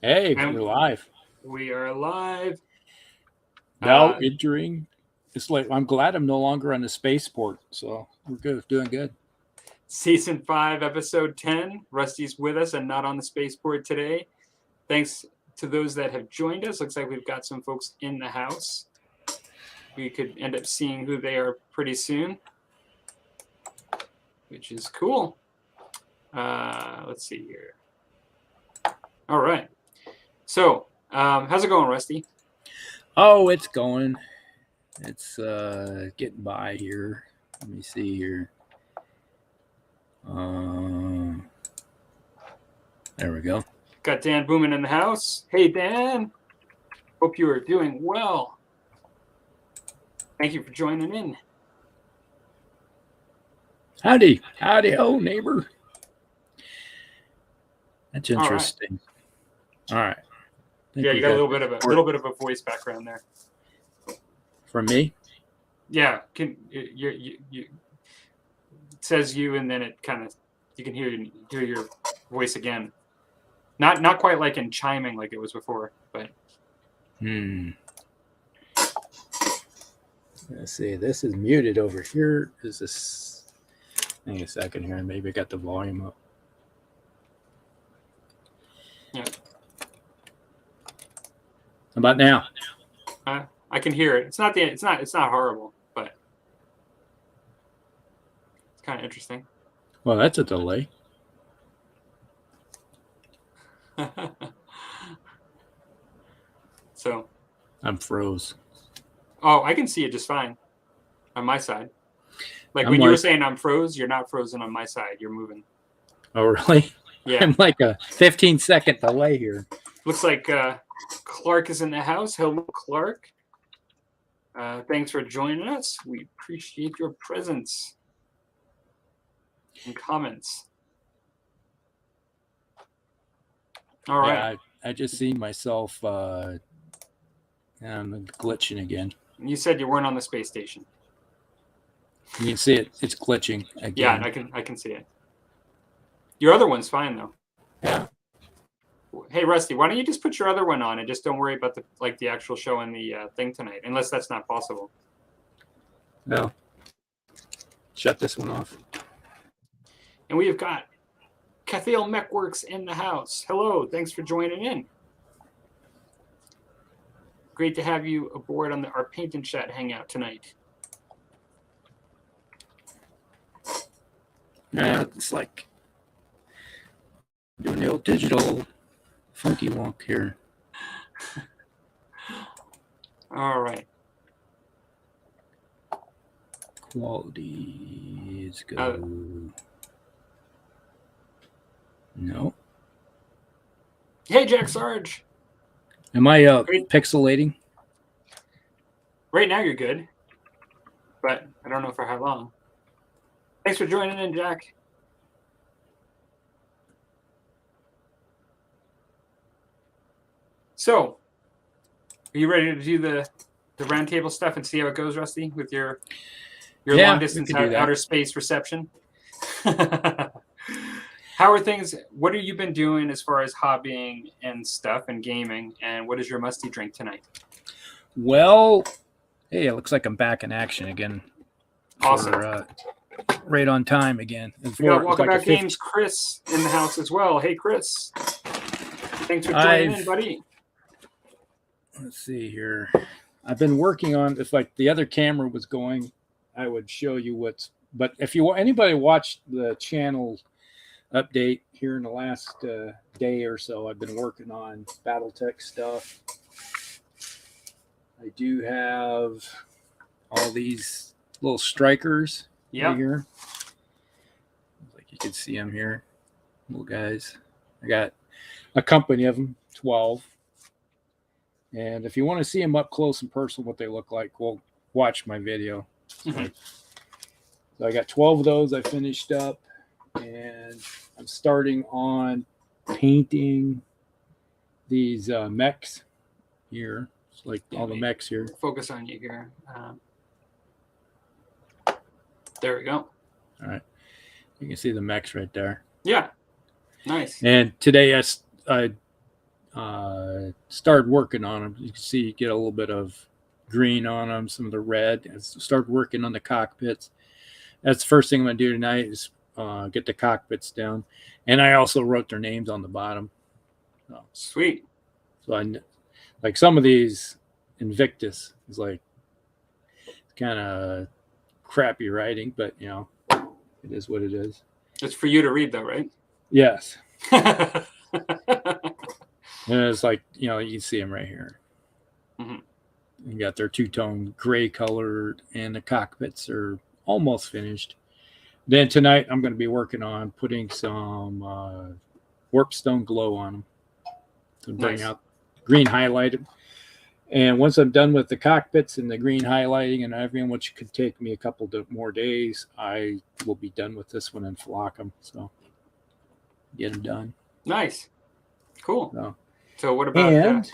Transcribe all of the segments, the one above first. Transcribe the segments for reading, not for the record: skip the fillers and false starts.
Hey, And we're live. we are live. Now entering. It's like I'm glad I'm no longer on the spaceport, so we're good, doing good. Season 5, Episode 10. Rusty's with us and not on the spaceport today. Thanks to those that have joined us. Looks like we've got some folks in the house. We could end up seeing who they are pretty soon, which is cool. Let's see here. All right. So, how's it going, Rusty? Oh, it's going. It's getting by here. Let me see here. There we go. Got Dan Boomin in the house. Hey, Dan. Hope you are doing well. Thank you for joining in. Howdy, ho, neighbor. That's interesting. All right. Yeah, you got a little bit of a voice background there. From me? Yeah, it says you, and then it kind of you can hear your voice again. Not quite like in chiming like it was before, but. Let's see. This is muted over here. Is this? Hang on a second here. Maybe I got the volume up. Yeah. How about now? I can hear it. It's not horrible, but it's kind of interesting. Well, that's a delay. So. I'm froze. Oh, I can see it just fine on my side. Like when you were saying I'm froze, you're not frozen on my side. You're moving. Oh, really? Yeah. I'm like a 15-second delay here. Looks like Clark is in the house. Hello, Clark. Thanks for joining us. We appreciate your presence and comments. All right. Yeah, I just see myself I'm glitching again. You said you weren't on the space station. You can see it. It's glitching again. Yeah, I can see it. Your other one's fine though. Yeah. Hey Rusty, why don't you just put your other one on and just don't worry about the actual show and the thing tonight, unless that's not possible. No. Shut this one off. And we have got Cathale Mechworks in the house. Hello, thanks for joining in. Great to have you aboard on our Paint and Chat hangout tonight. Yeah, it's like doing the old digital funky wonk here. All right. Quality is go. No. Hey, Jack Sarge. Am I pixelating? Right now you're good, but I don't know for how long. Thanks for joining in, Jack. So, are you ready to do the roundtable stuff and see how it goes, Rusty, with your long distance outer space reception? How are things? What have you been doing as far as hobbying and stuff and gaming? And what is your musty drink tonight? Well, hey, it looks like I'm back in action again. Awesome. Right on time again. We got Welcome Back Games, Chris, in the house as well. Hey, Chris. Thanks for joining in, buddy. Let's see here. I've been working on, if like the other camera was going, I would show you what's, but if you anybody watched the channel update here in the last day or so, I've been working on BattleTech stuff. I do have all these little strikers right here. Like you can see them here, little guys. I got a company of them, 12. And if you want to see them up close and personal, what they look like, well, watch my video. So I got 12 of those I finished up. And I'm starting on painting these mechs here. It's like all the mechs here. Focus on you here. There we go. All right. You can see the mechs right there. Yeah. Nice. And today I started working on them. You can see you get a little bit of green on them, some of the red. I started working on the cockpits. That's the first thing I'm going to do tonight is get the cockpits down. And I also wrote their names on the bottom. Sweet. So I like some of these Invictus is like kind of crappy writing, but you know, it is what it is. It's for you to read though, right? Yes. And it's like, you know, you can see them right here. Mm-hmm. You got their two-tone gray color, and the cockpits are almost finished. Then tonight I'm going to be working on putting some warpstone glow on them to bring out green highlighted. And once I'm done with the cockpits and the green highlighting and everything, which could take me a couple more days, I will be done with this one and flock them. So get them done. Nice. Cool. So what about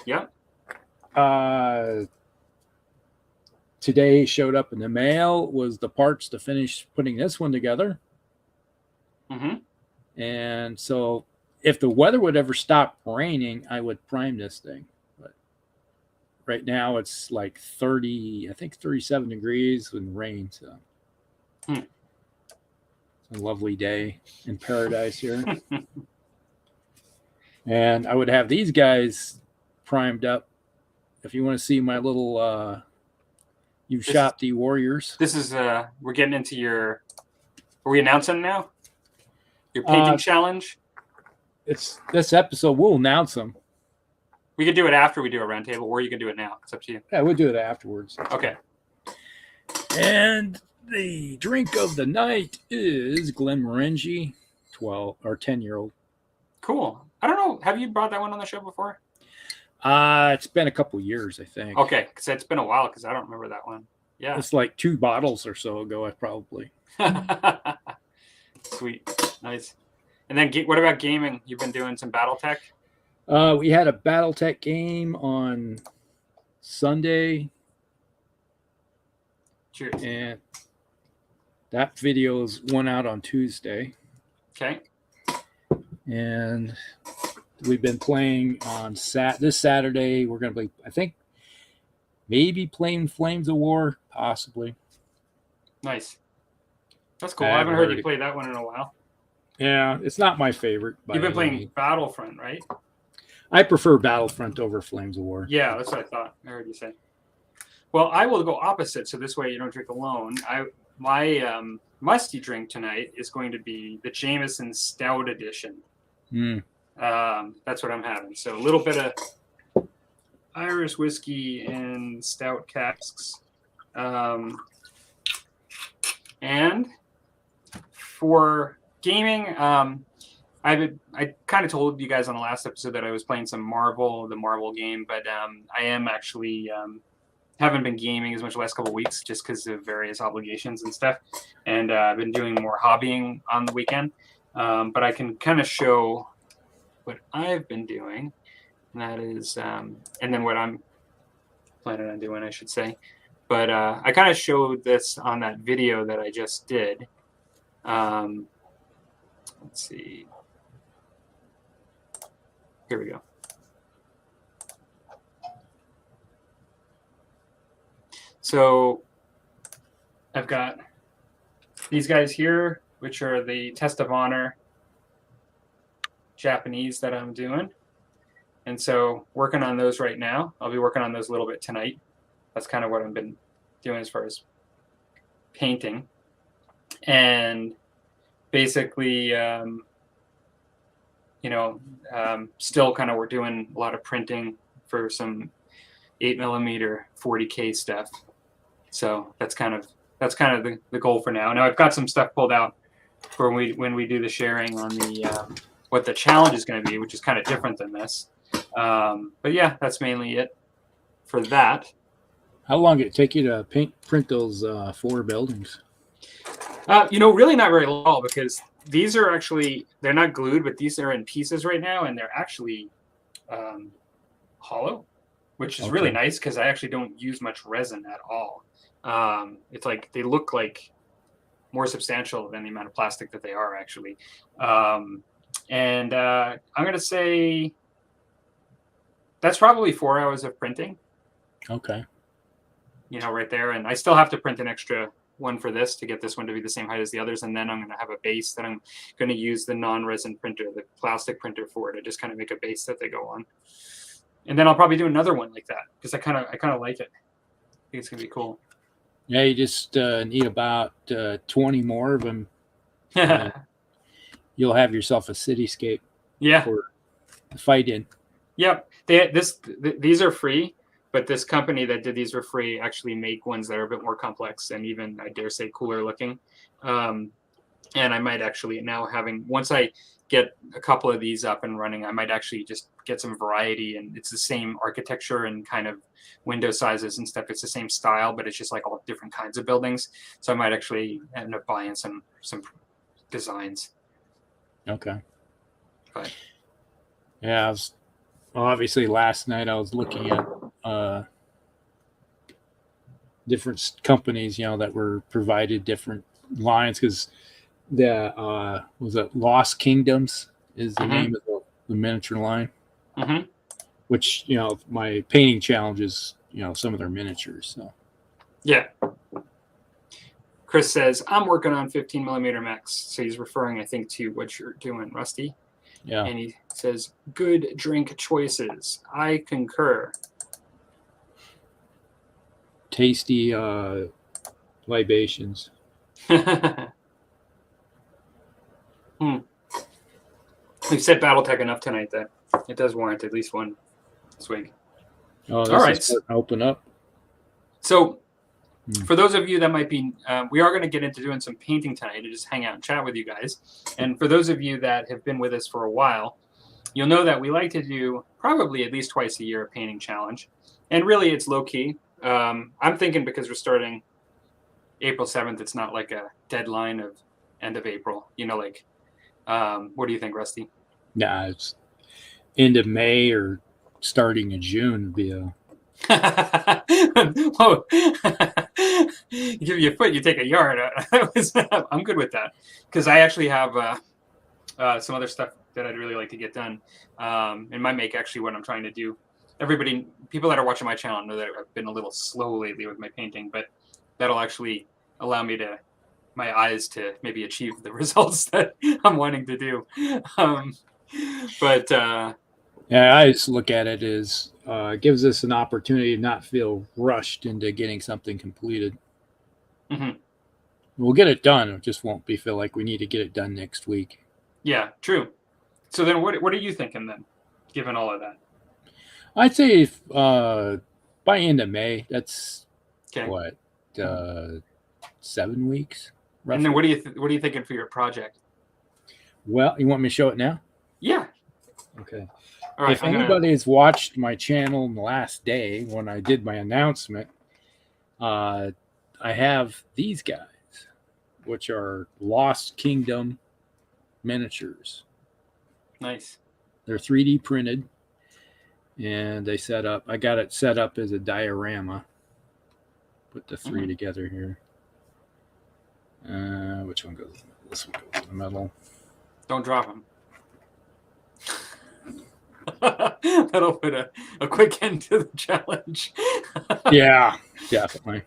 today showed up in the mail was the parts to finish putting this one together. Mm-hmm. And so if the weather would ever stop raining, I would prime this thing. But right now it's like 30, I think 37 degrees with rain. So it's a lovely day in paradise here. And I would have these guys primed up. If you want to see my little shot the Warriors. This is we're getting into your. Are we announcing now? Your painting challenge. It's this episode. We'll announce them. We could do it after we do a roundtable, or you can do it now. It's up to you. Yeah, we'll do it afterwards. Okay. And the drink of the night is Glenmorangie, 12 or 10-year-old. Cool. I don't know. Have you brought that one on the show before? It's been a couple years, I think. Okay, because it's been a while because I don't remember that one. Yeah. It's like 2 bottles or so ago, I probably. Sweet. Nice. And then what about gaming? You've been doing some BattleTech? We had a BattleTech game on Sunday. Cheers. And that video's went out on Tuesday. Okay. And we've been playing on this Saturday. We're going to be, I think, maybe playing Flames of War, possibly. Nice. That's cool. I haven't heard you play that one in a while. Yeah, it's not my favorite. You've been playing Battlefront, right? I prefer Battlefront over Flames of War. Yeah, that's what I thought. I heard you say. Well, I will go opposite, so this way you don't drink alone. My musty drink tonight is going to be the Jameson Stout Edition. That's what I'm having. So a little bit of Irish whiskey and stout casks. And for gaming, I kind of told you guys on the last episode that I was playing some the Marvel game, but I am actually haven't been gaming as much the last couple of weeks just because of various obligations and stuff. And I've been doing more hobbying on the weekend. But I can kind of show what I've been doing, and that is, and then what I'm planning on doing, I should say. But I kind of showed this on that video that I just did. Let's see. Here we go. So I've got these guys here, which are the Test of Honor Japanese that I'm doing. And so working on those right now. I'll be working on those a little bit tonight. That's kind of what I've been doing as far as painting. And basically, still kind of we're doing a lot of printing for some 8mm 40K stuff. So that's kind of the goal for now. Now I've got some stuff pulled out for when we do the sharing on the what the challenge is going to be, which is kind of different than this. But yeah, that's mainly it for that. How long did it take you to print those 4 buildings? Really not very long, because these are actually, they're not glued, but these are in pieces right now, and they're actually hollow, which is really nice because I actually don't use much resin at all. It's like they look like more substantial than the amount of plastic that they are actually. And I'm going to say That's probably 4 hours of printing. Okay. Right there. And I still have to print an extra one for this to get this one to be the same height as the others. And then I'm going to have a base that I'm going to use the non-resin printer, the plastic printer for, to just kind of make a base that they go on. And then I'll probably do another one like that because I kind of like it. I think it's going to be cool. Yeah, you just need about 20 more of them. You'll have yourself a cityscape. Yeah. For the fight in. Yep. These are free, but this company that did these for free actually make ones that are a bit more complex and even, I dare say, cooler looking. And I might actually now once I get a couple of these up and running, I might actually just get some variety, and it's the same architecture and kind of window sizes and stuff. It's the same style, but it's just like all different kinds of buildings. So I might actually end up buying some designs. Okay. But yeah, obviously last night I was looking at different companies, that were provided different lines, because the was it Lost Kingdoms is the name of the miniature line, which my painting challenge is some of their miniatures. So yeah. Chris says, I'm working on 15 millimeter mechs. So he's referring, I think, to what you're doing, Rusty. Yeah. And he says, good drink choices. I concur. Tasty libations. We've said Battletech enough tonight that it does warrant at least one swig. Oh, this all right. Is starting to open up. So for those of you that might be, we are going to get into doing some painting tonight to just hang out and chat with you guys. And for those of you that have been with us for a while, you'll know that we like to do probably at least twice a year a painting challenge. And really, it's low key. I'm thinking because we're starting April 7th, it's not like a deadline of end of April. What do you think, Rusty? Nah, it's end of May or starting in June would be a... Whoa. You give you a foot, you take a yard. I'm good with that because I actually have some other stuff that I'd really like to get done. And my make actually what I'm trying to do. People that are watching my channel know that I've been a little slow lately with my painting, but that'll actually allow me my eyes to maybe achieve the results that I'm wanting to do. Yeah, I just look at it as it gives us an opportunity to not feel rushed into getting something completed. We'll get it done. It just won't feel like we need to get it done next week. Yeah, true. So then what are you thinking then, given all of that? I'd say if, by end of May, that's okay. What, 7 weeks? Roughly. And then what are you thinking for your project? Well, you want me to show it now? Yeah. Okay. All right, if anybody's watched my channel in the last day when I did my announcement, I have these guys, which are Lost Kingdom miniatures. Nice. They're 3D printed, and I got it set up as a diorama. Put the three together here. Which one goes? This one goes in the middle. Don't drop them. That'll put a quick end to the challenge. Yeah, definitely.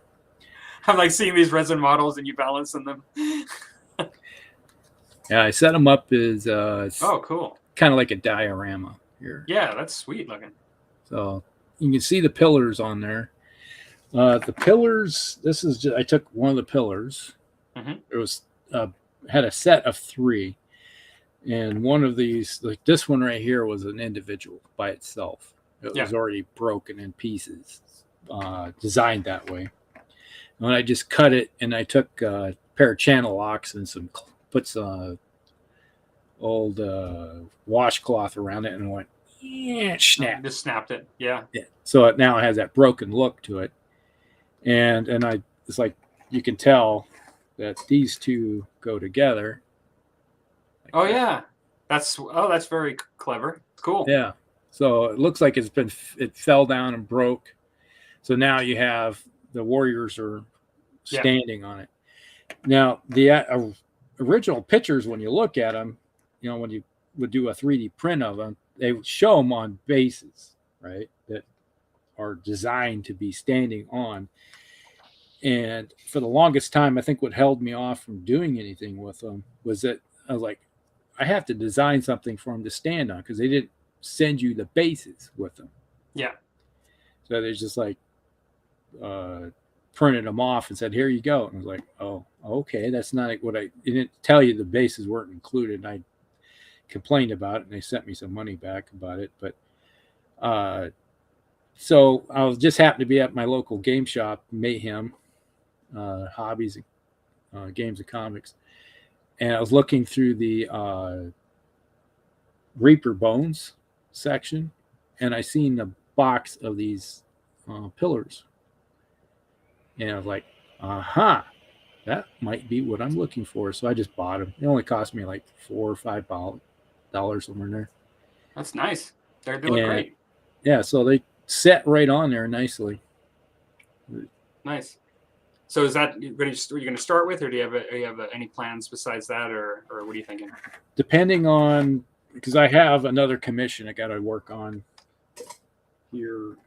I'm like seeing these resin models and you balancing them. Yeah, I set them up as oh, cool. Kind of like a diorama here. Yeah, that's sweet looking. So you can see the pillars on there. The pillars. This is I took one of the pillars. It was had a set of 3. And one of these, like this one right here, was an individual by itself. It was already broken in pieces, designed that way. And I just cut it, and I took a pair of channel locks and put some old washcloth around it, and went, snap. Just snapped it, yeah. So it now has that broken look to it, and it's like you can tell that these two go together. Oh yeah, that's very clever. Cool. Yeah. So it looks like it fell down and broke. So now you have the warriors are standing on it. Now the original pictures, when you look at them, when you would do a 3D print of them, they would show them on bases. right? That are designed to be standing on. And for the longest time, I think what held me off from doing anything with them was that I was like, I have to design something for them to stand on because they didn't send you the bases with them. Yeah. So they just like printed them off and said, "Here you go." And I was like, "Oh, okay, that's not what I it didn't tell you. The bases weren't included." And I complained about it, and they sent me some money back about it. But so I was just happened to be at my local game shop, Mayhem Hobbies, Games and Comics, and I was looking through the Reaper Bones section, and I seen a box of these pillars, and I was like, "Aha, that might be what I'm looking for." So I just bought them. It only cost me like $4 or $5 somewhere in there. That's nice. They look great. Yeah, so they set right on there nicely. Nice. So is that what are you going to start with, or do you have any plans besides that, or what are you thinking? Depending on, because I have another commission I got to work on here.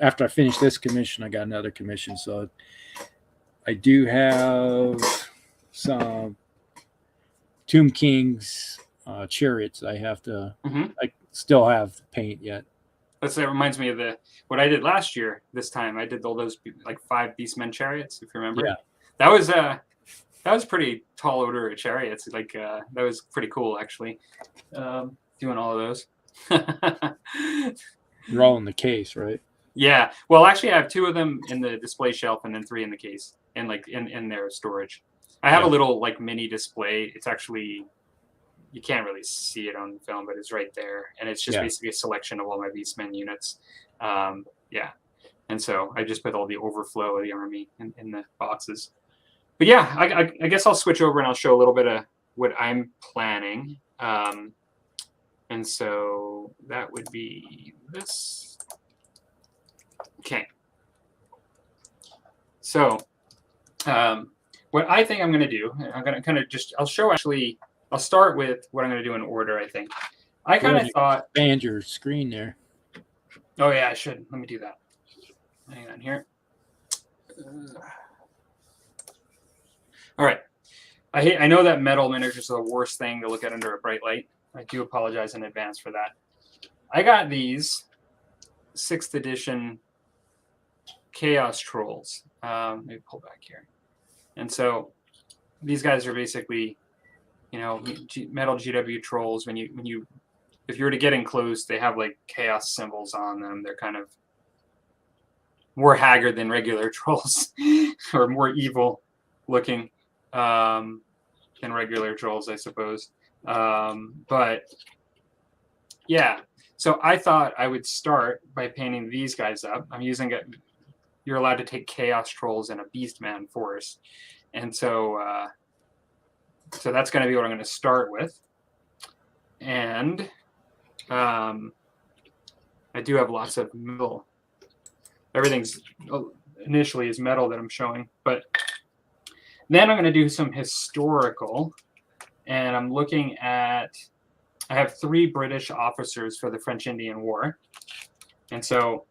After I finish this commission, I got another commission. So I do have some Tomb King's chariots. I have to. Mm-hmm. I still have paint yet. That reminds me of what I did last year. This time I did all those like 5 Beastmen chariots, if you remember. Yeah. That was pretty tall order of chariots. Like that was pretty cool actually. Doing all of those. You're all in the case, right? Yeah. Well, actually, I have 2 of them in the display shelf and then 3 in the case and like in their storage. I have a little like mini display. It's actually, you can't really see it on film, but it's right there. And it's just basically a selection of all my Beastmen units. Yeah. And so I just put all the overflow of the army in the boxes. But yeah, I guess I'll switch over and I'll show a little bit of what I'm planning. And so that would be this. Okay. So what I think I'm going to do, I'm going to kind of I'll start with what I'm going to do in order, I think. I kind of thought... Expand your screen there. Oh, yeah, I should. Let me do that. Hang on here. All right. I know that metal miniatures are the worst thing to look at under a bright light. I do apologize in advance for that. I got these 6th edition Chaos Trolls. Let me pull back here. And so these guys are basically, metal GW trolls. If you were to get in close, they have like chaos symbols on them. They're kind of more haggard than regular trolls, or more evil looking than regular trolls, I suppose. But yeah, so I thought I would start by painting these guys up. I'm using it. You're allowed to take chaos trolls in a Beastman force, and so that's going to be what I'm going to start with. And I do have lots of metal. Everything's initially is metal that I'm showing, but then I'm going to do some historical, and I'm looking at, I have 3 British officers for the French Indian War. And so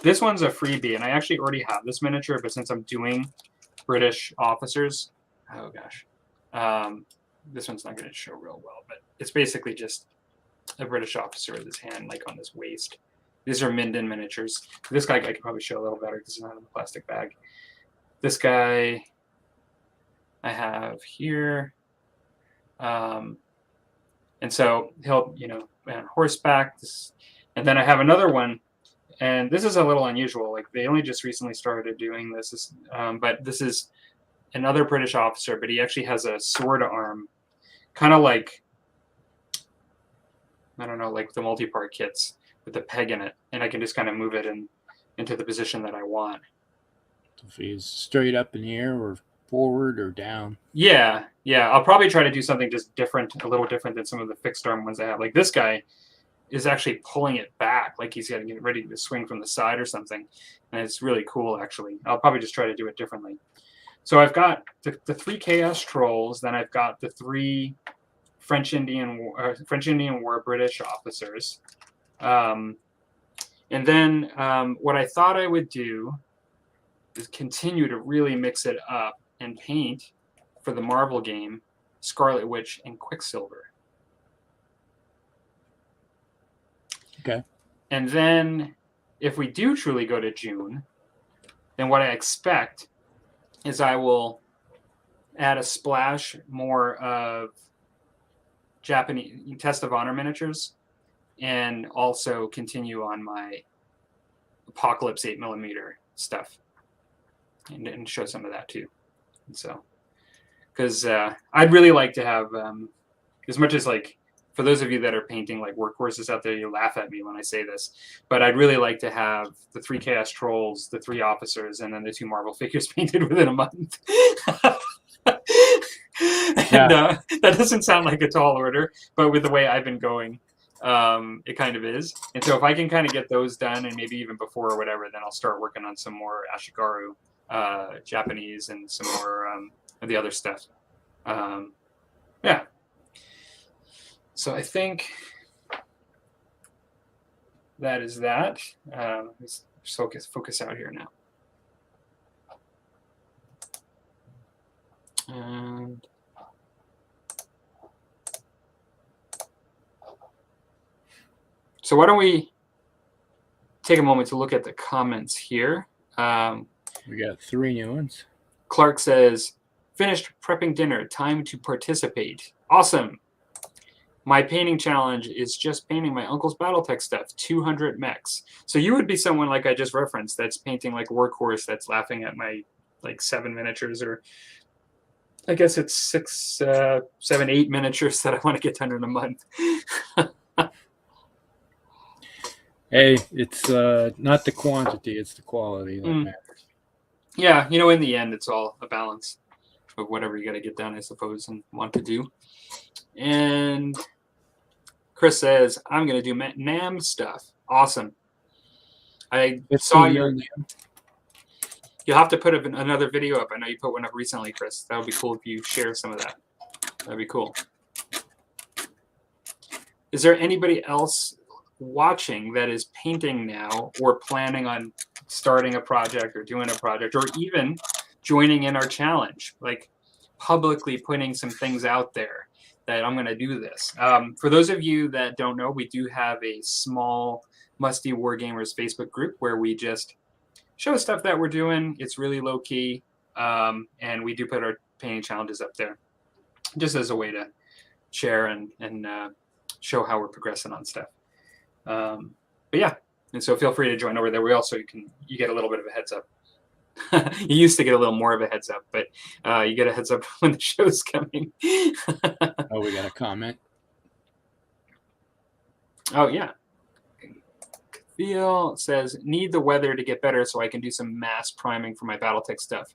this one's a freebie, and I actually already have this miniature, but since I'm doing British officers, oh gosh, this one's not going to show real well, but it's basically just a British officer with his hand like on his waist. These are Minden miniatures. This guy I could probably show a little better because he's not in a plastic bag. This guy I have here. And so he'll, on horseback. And then I have another one, and this is a little unusual. Like they only just recently started doing this. But this is another British officer, but he actually has a sword arm, kind of like, I don't know, like the multi-part kits with the peg in it, and I can just kind of move it into the position that I want. If he's straight up in the air or forward or down. Yeah. I'll probably try to do something just different, a little different than some of the fixed arm ones I have. Like this guy is actually pulling it back, like he's getting ready to swing from the side or something, and it's really cool. Actually, I'll probably just try to do it differently. So I've got the 3 Chaos Trolls, then I've got the 3 French Indian War British officers. And then what I thought I would do is continue to really mix it up and paint for the Marvel game, Scarlet Witch and Quicksilver. Okay. And then if we do truly go to June, then what I expect is I will add a splash more of Japanese Test of Honor miniatures, and also continue on my Apocalypse 8mm stuff, and show some of that too. And so, because I'd really like to have, as much as like, for those of you that are painting like workhorses out there, you laugh at me when I say this, but I'd really like to have the 3 Chaos Trolls, the 3 officers, and then the 2 Marvel figures painted within a month. And that doesn't sound like a tall order, but with the way I've been going, it kind of is. And so if I can kind of get those done, and maybe even before or whatever, then I'll start working on some more Ashigaru Japanese and some more of the other stuff. Yeah. So I think that is that. Let's focus out here now. And so why don't we take a moment to look at the comments here. We got 3 new ones. Clark says, finished prepping dinner, time to participate. Awesome. My painting challenge is just painting my uncle's Battletech stuff, 200 mechs. So you would be someone like I just referenced that's painting like Workhorse, that's laughing at my like 7 miniatures, or I guess it's 6, 7, 8 miniatures that I want to get done in a month. Hey, it's not the quantity, it's the quality that matters. Yeah, you know, in the end, it's all a balance of whatever you got to get done, I suppose, and want to do. And Chris says, I'm going to do NAM stuff. Awesome. I saw your... You'll have to put another video up. I know you put one up recently, Chris. That would be cool if you share some of that. That'd be cool. Is there anybody else watching that is painting now, or planning on starting a project or doing a project, or even joining in our challenge, like publicly putting some things out there that I'm going to do this? For those of you that don't know, we do have a small Musty Wargamers Facebook group where we just show stuff that we're doing. It's really low key, and we do put our painting challenges up there just as a way to share and show how we're progressing on stuff. But yeah, and so feel free to join over there. We also you get a little bit of a heads up. You used to get a little more of a heads up, but you get a heads up when the show's coming. Oh, we got a comment. Oh yeah. Theo says, need the weather to get better so I can do some mass priming for my Battletech stuff.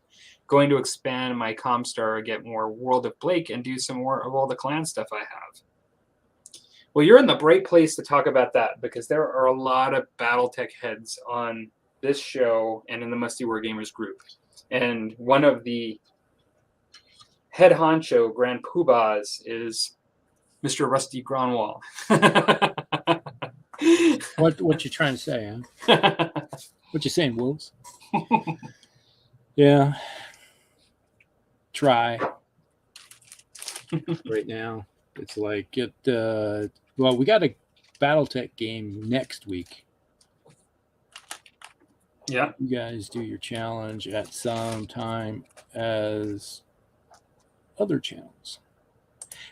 Going to expand my Comstar, get more World of Blake, and do some more of all the clan stuff I have. Well, you're in the right place to talk about that, because there are a lot of Battletech heads on this show and in the Musty Wargamers group. And one of the head honcho grand poobahs is Mr. Rusty Gronwall. What you trying to say, huh? What you saying, Wolves? Yeah. Try. Right now. It's like well, we got a Battletech game next week. Yeah. You guys do your challenge at some time as other channels.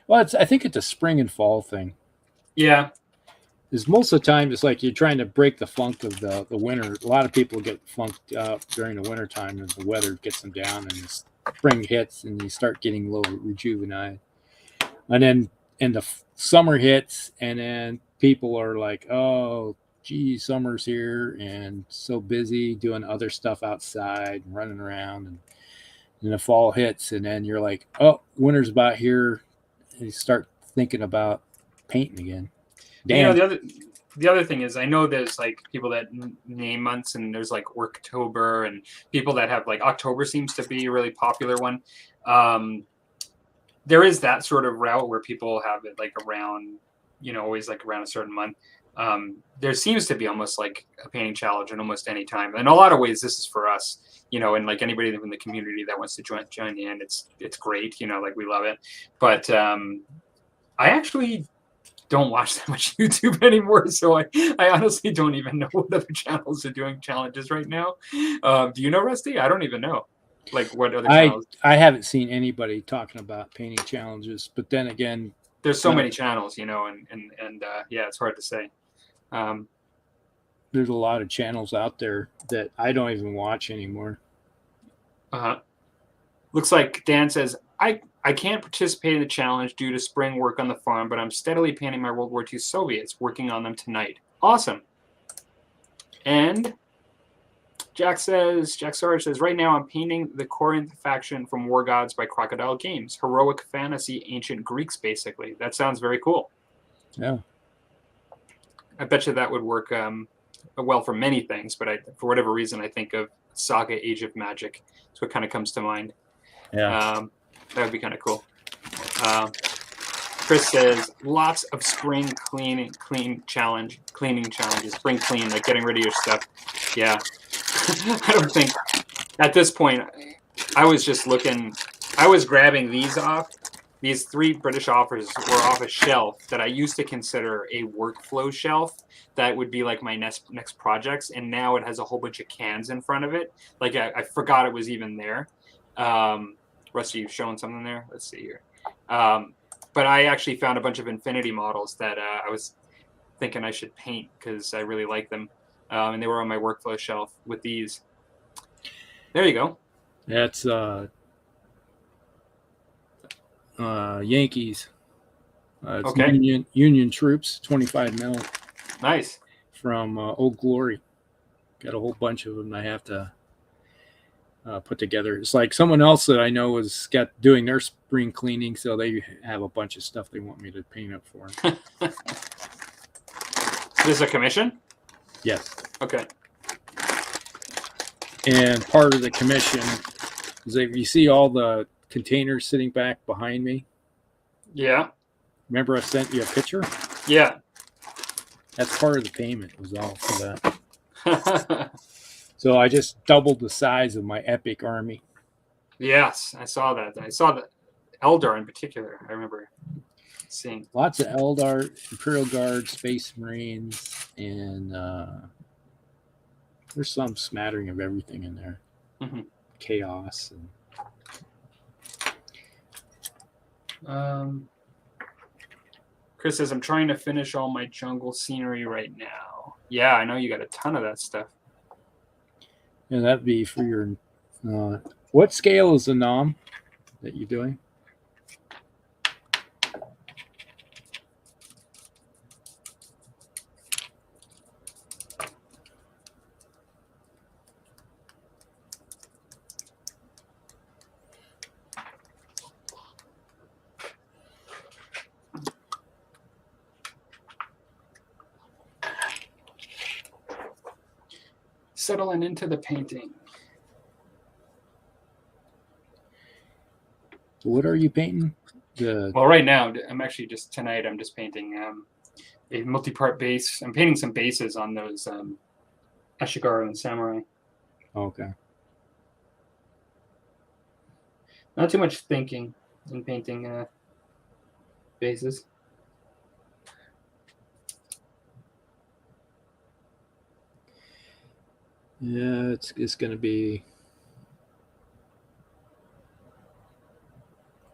Well, I think it's a spring and fall thing. Yeah. Is most of the time it's like you're trying to break the funk of the winter. A lot of people get funked up during the winter time, and the weather gets them down, and the spring hits and you start getting a little rejuvenated. And then the summer hits, and then people are like, oh, gee, summer's here, and so busy doing other stuff outside and running around. And then the fall hits, and then you're like, oh, winter's about here. And you start thinking about painting again. Dan. You know, the other thing is, I know there's like people that name months, and there's like Worktober, and people that have like October seems to be a really popular one. There is that sort of route where people have it like around, you know, always like around a certain month. there seems to be almost like a painting challenge in almost any time. In a lot of ways, this is for us, and like anybody from the community that wants to join in, it's great, like we love it. But I actually don't watch that much YouTube anymore, so I honestly don't even know what other channels are doing challenges right now. Do you know, Rusty? I don't even know. Like what other channels? I haven't seen anybody talking about painting challenges, but then again, there's so many channels, and yeah, it's hard to say. There's a lot of channels out there that I don't even watch anymore. Looks like Dan says, I can't participate in the challenge due to spring work on the farm, but I'm steadily painting my World War II Soviets, working on them tonight. Awesome. And Jack Sarge says, right now I'm painting the Corinth faction from War Gods by Crocodile Games. Heroic fantasy, ancient Greeks, basically. That sounds very cool. Yeah. I bet you that would work well for many things, but for whatever reason, I think of Saga Age of Magic. That's what kind of comes to mind. Yeah. That would be kind of cool. Chris says, lots of spring cleaning challenges. Spring clean, like getting rid of your stuff. Yeah. I don't think, at this point, I was just looking, I was grabbing these off. These 3 British offers were off a shelf that I used to consider a workflow shelf that would be like my next projects, and now it has a whole bunch of cans in front of it. Like I forgot it was even there. Rusty, you've shown something there? Let's see here. But I actually found a bunch of Infinity models that I was thinking I should paint because I really like them. And they were on my workflow shelf with these. There you go. That's Yankees. It's okay. Union troops, 25 mil. Nice. From Old Glory. Got a whole bunch of them I have to put together. It's like someone else that I know is doing their spring cleaning, so they have a bunch of stuff they want me to paint up for them. This is a commission? Yes. Okay. And part of the commission is if you see all the containers sitting back behind me. Yeah. Remember I sent you a picture? Yeah. That's part of the payment was all for that. So I just doubled the size of my epic army. Yes, I saw that. I saw the Eldar in particular. I remember seeing lots of Eldar, Imperial Guard, Space Marines, and there's some smattering of everything in there. Mm-hmm. Chaos. And... Chris says, I'm trying to finish all my jungle scenery right now. Yeah, I know you got a ton of that stuff. Yeah, that'd be for your... what scale is the Nom that you're doing? Settling into the painting. What are you painting? Well, right now, I'm actually tonight I'm just painting a multi-part base. I'm painting some bases on those Ashigaru and Samurai. Okay. Not too much thinking in painting bases. Yeah, it's going to be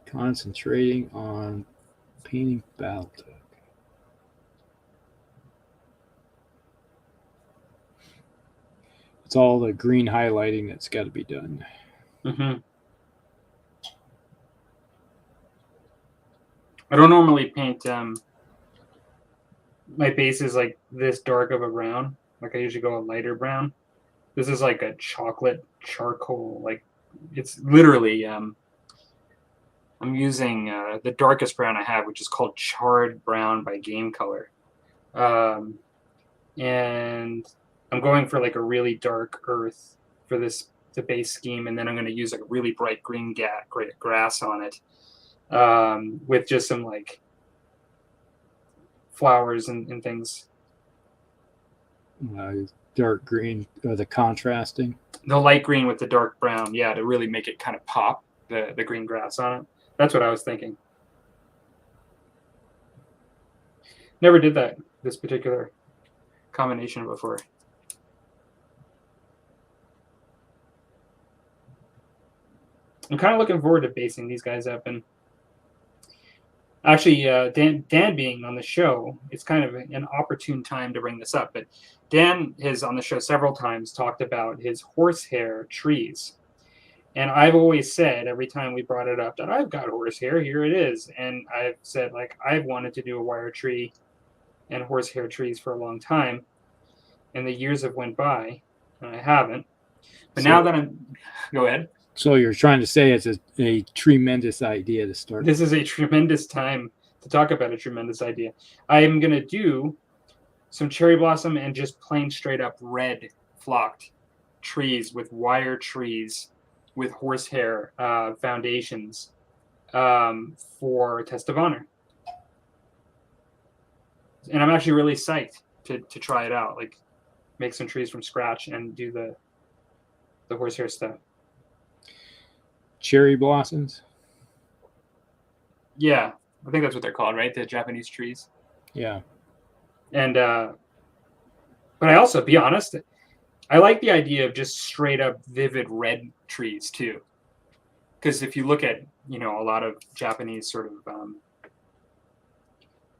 concentrating on painting Battletech. It's all the green highlighting that's got to be done. Mm-hmm. I don't normally paint my bases like this dark of a brown. Like I usually go a lighter brown. This is like a chocolate charcoal. Like it's literally I'm using the darkest brown I have, which is called Charred Brown by Game Color. And I'm going for like a really dark earth for the base scheme, and then I'm going to use like a really bright green grass on it, with just some like flowers and things dark green, the contrasting. The light green with the dark brown, yeah, to really make it kind of pop, the green grass on it. That's what I was thinking. Never did this particular combination before. I'm kind of looking forward to basing these guys up, and actually, Dan being on the show, it's kind of an opportune time to bring this up. But Dan has on the show several times talked about his horsehair trees, and I've always said every time we brought it up that I've got horsehair, here it is, and I've said like I've wanted to do a wire tree and horsehair trees for a long time, and the years have went by, and I haven't. But now that go ahead. So you're trying to say it's a tremendous idea to start. This is a tremendous time to talk about a tremendous idea. I am going to do some cherry blossom and just plain straight up red flocked trees with wire trees with horsehair foundations for Test of Honor. And I'm actually really psyched to try it out, like make some trees from scratch and do the horsehair stuff. Cherry blossoms? Yeah, I think that's what they're called, right? The Japanese trees. Yeah. And but I also, be honest, I like the idea of just straight up vivid red trees too. Because if you look at, a lot of Japanese sort of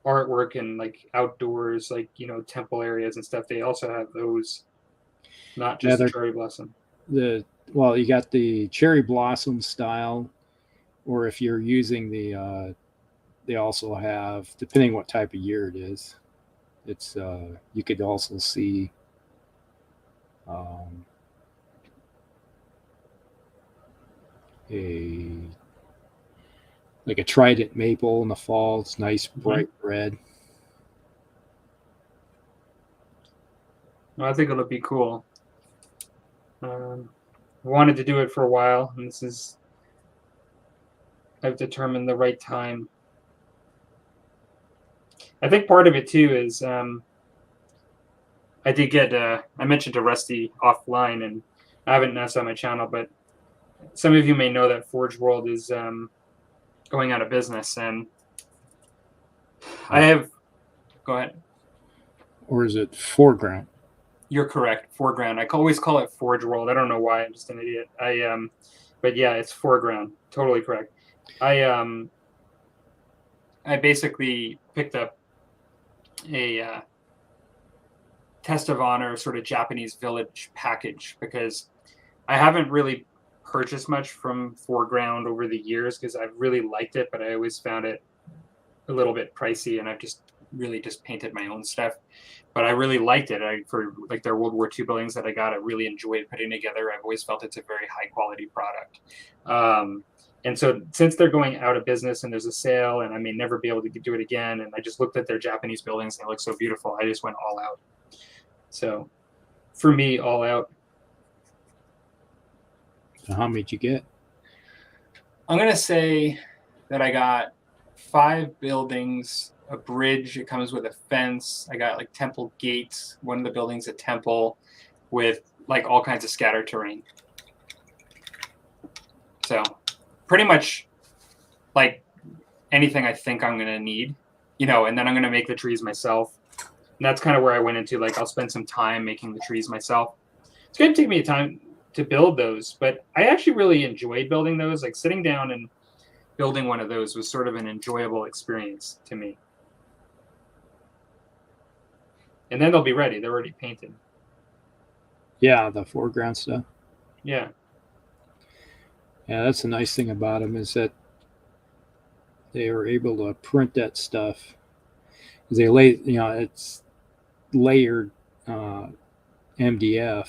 artwork and like outdoors, like, temple areas and stuff, they also have those, not just the cherry blossom. Well, you got the cherry blossom style, or if you're using they also have, depending what type of year it is, it's you could also see like a trident maple in the fall. It's nice bright red. Well, I think it'll be cool. Wanted to do it for a while, and I've determined the right time. I think part of it too is I did get I mentioned to Rusty offline, and I haven't announced on my channel, but some of you may know that Forge World is going out of business, and I have. Go ahead. Or is it Foreground? You're correct. Foreground. I always call it Forge World. I don't know why. I'm just an idiot. But yeah, it's Foreground. Totally correct. I basically picked up a Test of Honor sort of Japanese village package because I haven't really purchased much from Foreground over the years because I've really liked it, but I always found it a little bit pricey, and I've just really just painted my own stuff. But I really liked it. For like their World War II buildings that I got, I really enjoyed putting together. I've always felt it's a very high quality product. And so since they're going out of business and there's a sale and I may never be able to do it again, and I just looked at their Japanese buildings and they look so beautiful, I just went all out. So for me, all out. So how many did you get? I'm going to say that I got 5 buildings, a bridge. It comes with a fence. I got like temple gates. One of the buildings a temple with like all kinds of scatter terrain. So pretty much like anything I think I'm going to need, and then I'm going to make the trees myself. And that's kind of where I went into, like, I'll spend some time making the trees myself. It's going to take me time to build those, but I actually really enjoyed building those. Like sitting down and building one of those was sort of an enjoyable experience to me. And then they'll be ready. They're already painted. Yeah, the Foreground stuff. Yeah. Yeah, that's the nice thing about them is that they are able to print that stuff. They lay, it's layered MDF.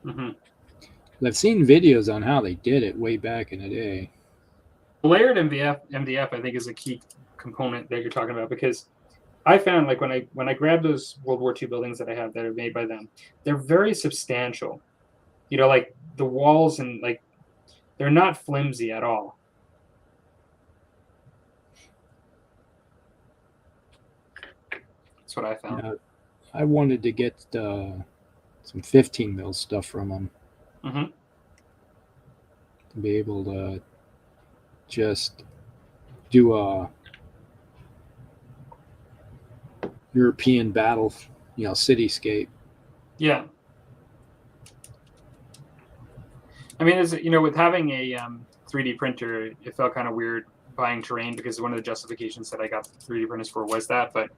Mm-hmm. I've seen videos on how they did it way back in the day. Layered MDF, I think, is a key component that you're talking about, because I found, like, when I grabbed those World War II buildings that I have that are made by them, they're very substantial. Like the walls and like they're not flimsy at all. what I found. Yeah, I wanted to get some 15 mil stuff from them Mm-hmm. to be able to just do a European battle, cityscape. Yeah. I mean, with having a 3D printer, it felt kind of weird buying terrain because one of the justifications that I got 3D printers for was that. But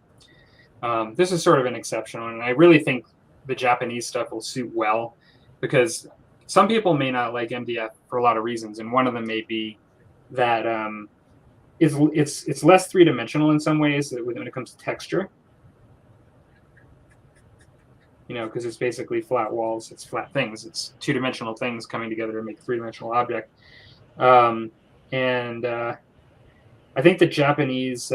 this is sort of an exception, and I really think the Japanese stuff will suit well because some people may not like MDF for a lot of reasons, and one of them may be that it's less three-dimensional in some ways when it comes to texture. Because it's basically flat walls, it's flat things, it's two-dimensional things coming together to make a three-dimensional object. And I think the Japanese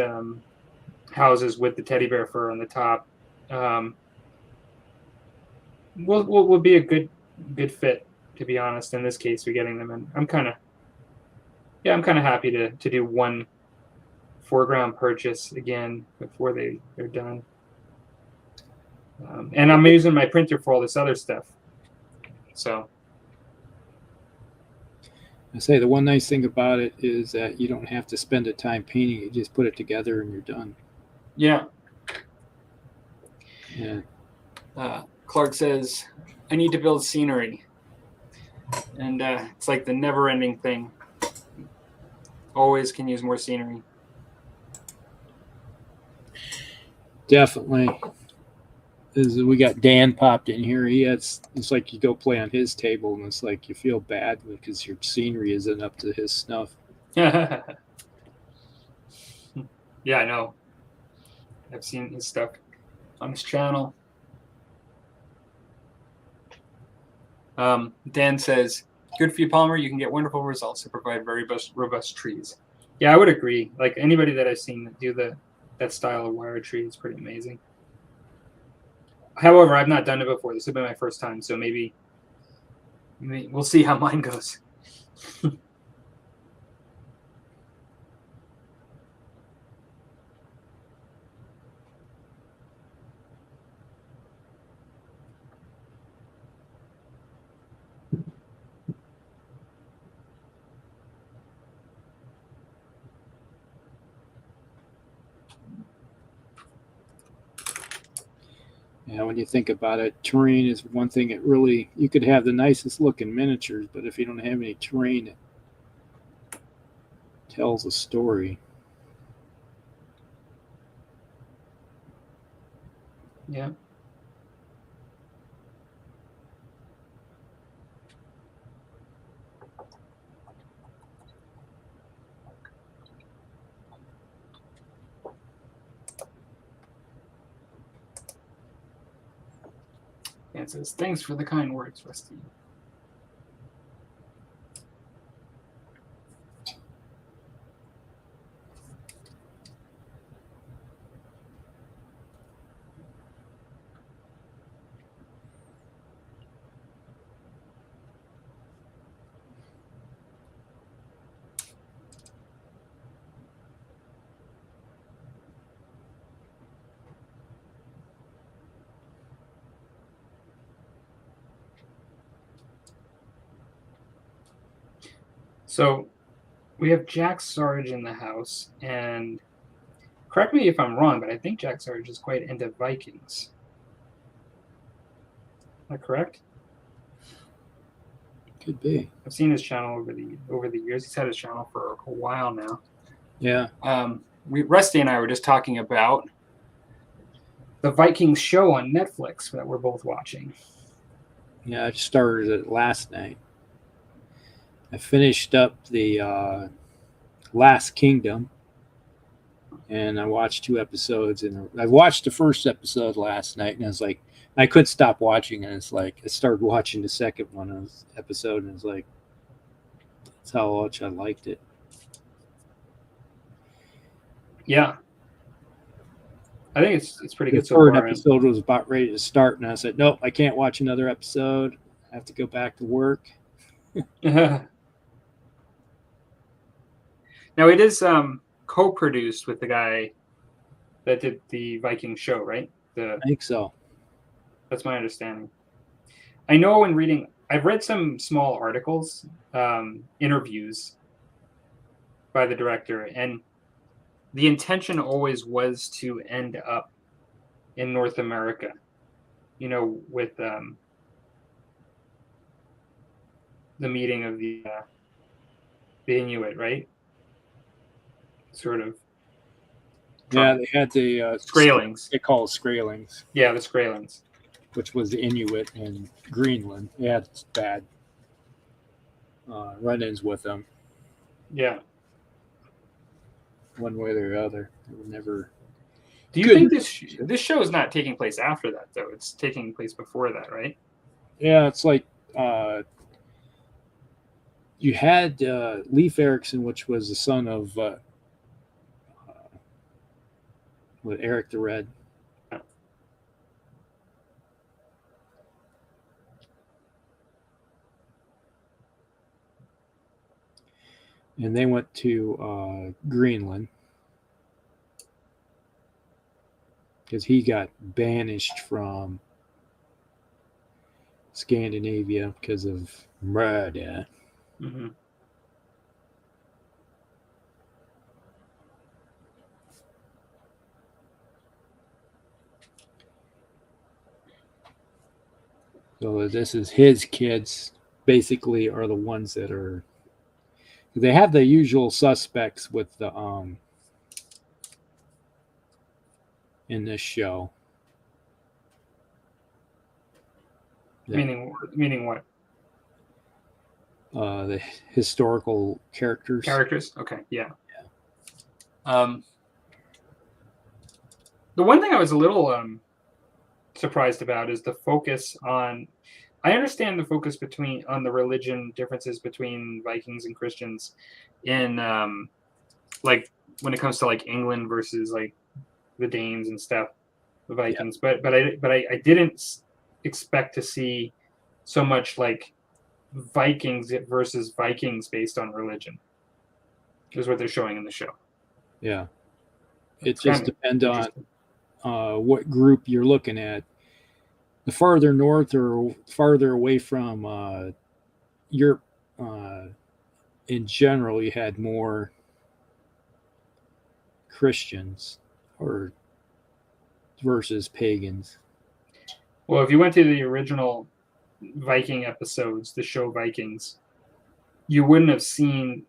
houses with the teddy bear fur on the top will be a good fit, to be honest. In this case, we're getting them, and I'm kind of happy to do one foreground purchase again before they're done. And I'm using my printer for all this other stuff. So I say the one nice thing about it is that you don't have to spend the time painting. You just put it together and you're done. Yeah. Yeah. Clark says, I need to build scenery. And it's like the never-ending thing. Always can use more scenery. Definitely. We got Dan popped in here. It's like you go play on his table, and it's like you feel bad because your scenery isn't up to his snuff. Yeah, I know. I've seen his stuff on his channel. Dan says, good for you, Palmer. You can get wonderful results to provide very robust trees. Yeah, I would agree. Like anybody that I've seen do that style of wire tree is pretty amazing. However, I've not done it before. This will be my first time, so maybe we'll see how mine goes. Yeah, when you think about it, terrain is one thing that really, you could have the nicest looking miniatures, but if you don't have any terrain, it tells a story. Yeah. And it says, thanks for the kind words, Rusty. So we have Jack Sarge in the house, and correct me if I'm wrong, but I think Jack Sarge is quite into Vikings. Is that correct? Could be. I've seen his channel over the years. He's had his channel for a while now. Yeah. Rusty and I were just talking about the Vikings show on Netflix that we're both watching. Yeah, I started it last night. I finished up the Last Kingdom, and I watched 2 episodes. And I watched the first episode last night, and I was like, I couldn't stop watching. And it's like I started watching the second episode, and it's like that's how much I liked it. Yeah, I think it's pretty good. The third episode was about ready to start, and I said, nope, I can't watch another episode. I have to go back to work. Now it is co-produced with the guy that did the Viking show, right? I think so. That's my understanding. I know in reading, I've read some small articles, interviews by the director, and the intention always was to end up in North America, with the meeting of the Inuit, right? Sort of. Yeah, they had the Skraelings. They call it Skraelings. Yeah, the Skraelings. Which was the Inuit in Greenland. They had bad run-ins with them. Yeah. One way or the other. They were never. Do you think this show is not taking place after that, though? It's taking place before that, right? Yeah, it's like you had Leif Erikson, which was the son of Eric the Red. And they went to Greenland because he got banished from Scandinavia because of murder. Mm-hmm. So this is his kids, basically, are the ones that are. They have the usual suspects with the in this show. Meaning what? The historical characters. Okay, yeah. The one thing I was a little surprised about is the focus on. I understand the focus on the religion differences between Vikings and Christians, in like when it comes to like England versus like the Danes and stuff, the Vikings. Yeah. But I didn't expect to see so much like Vikings versus Vikings based on religion. Is what they're showing in the show. Yeah, it just depends on what group you're looking at. The farther north or farther away from Europe, in general, you had more Christians or versus pagans. Well, if you went to the original Viking episodes, the show Vikings, you wouldn't have seen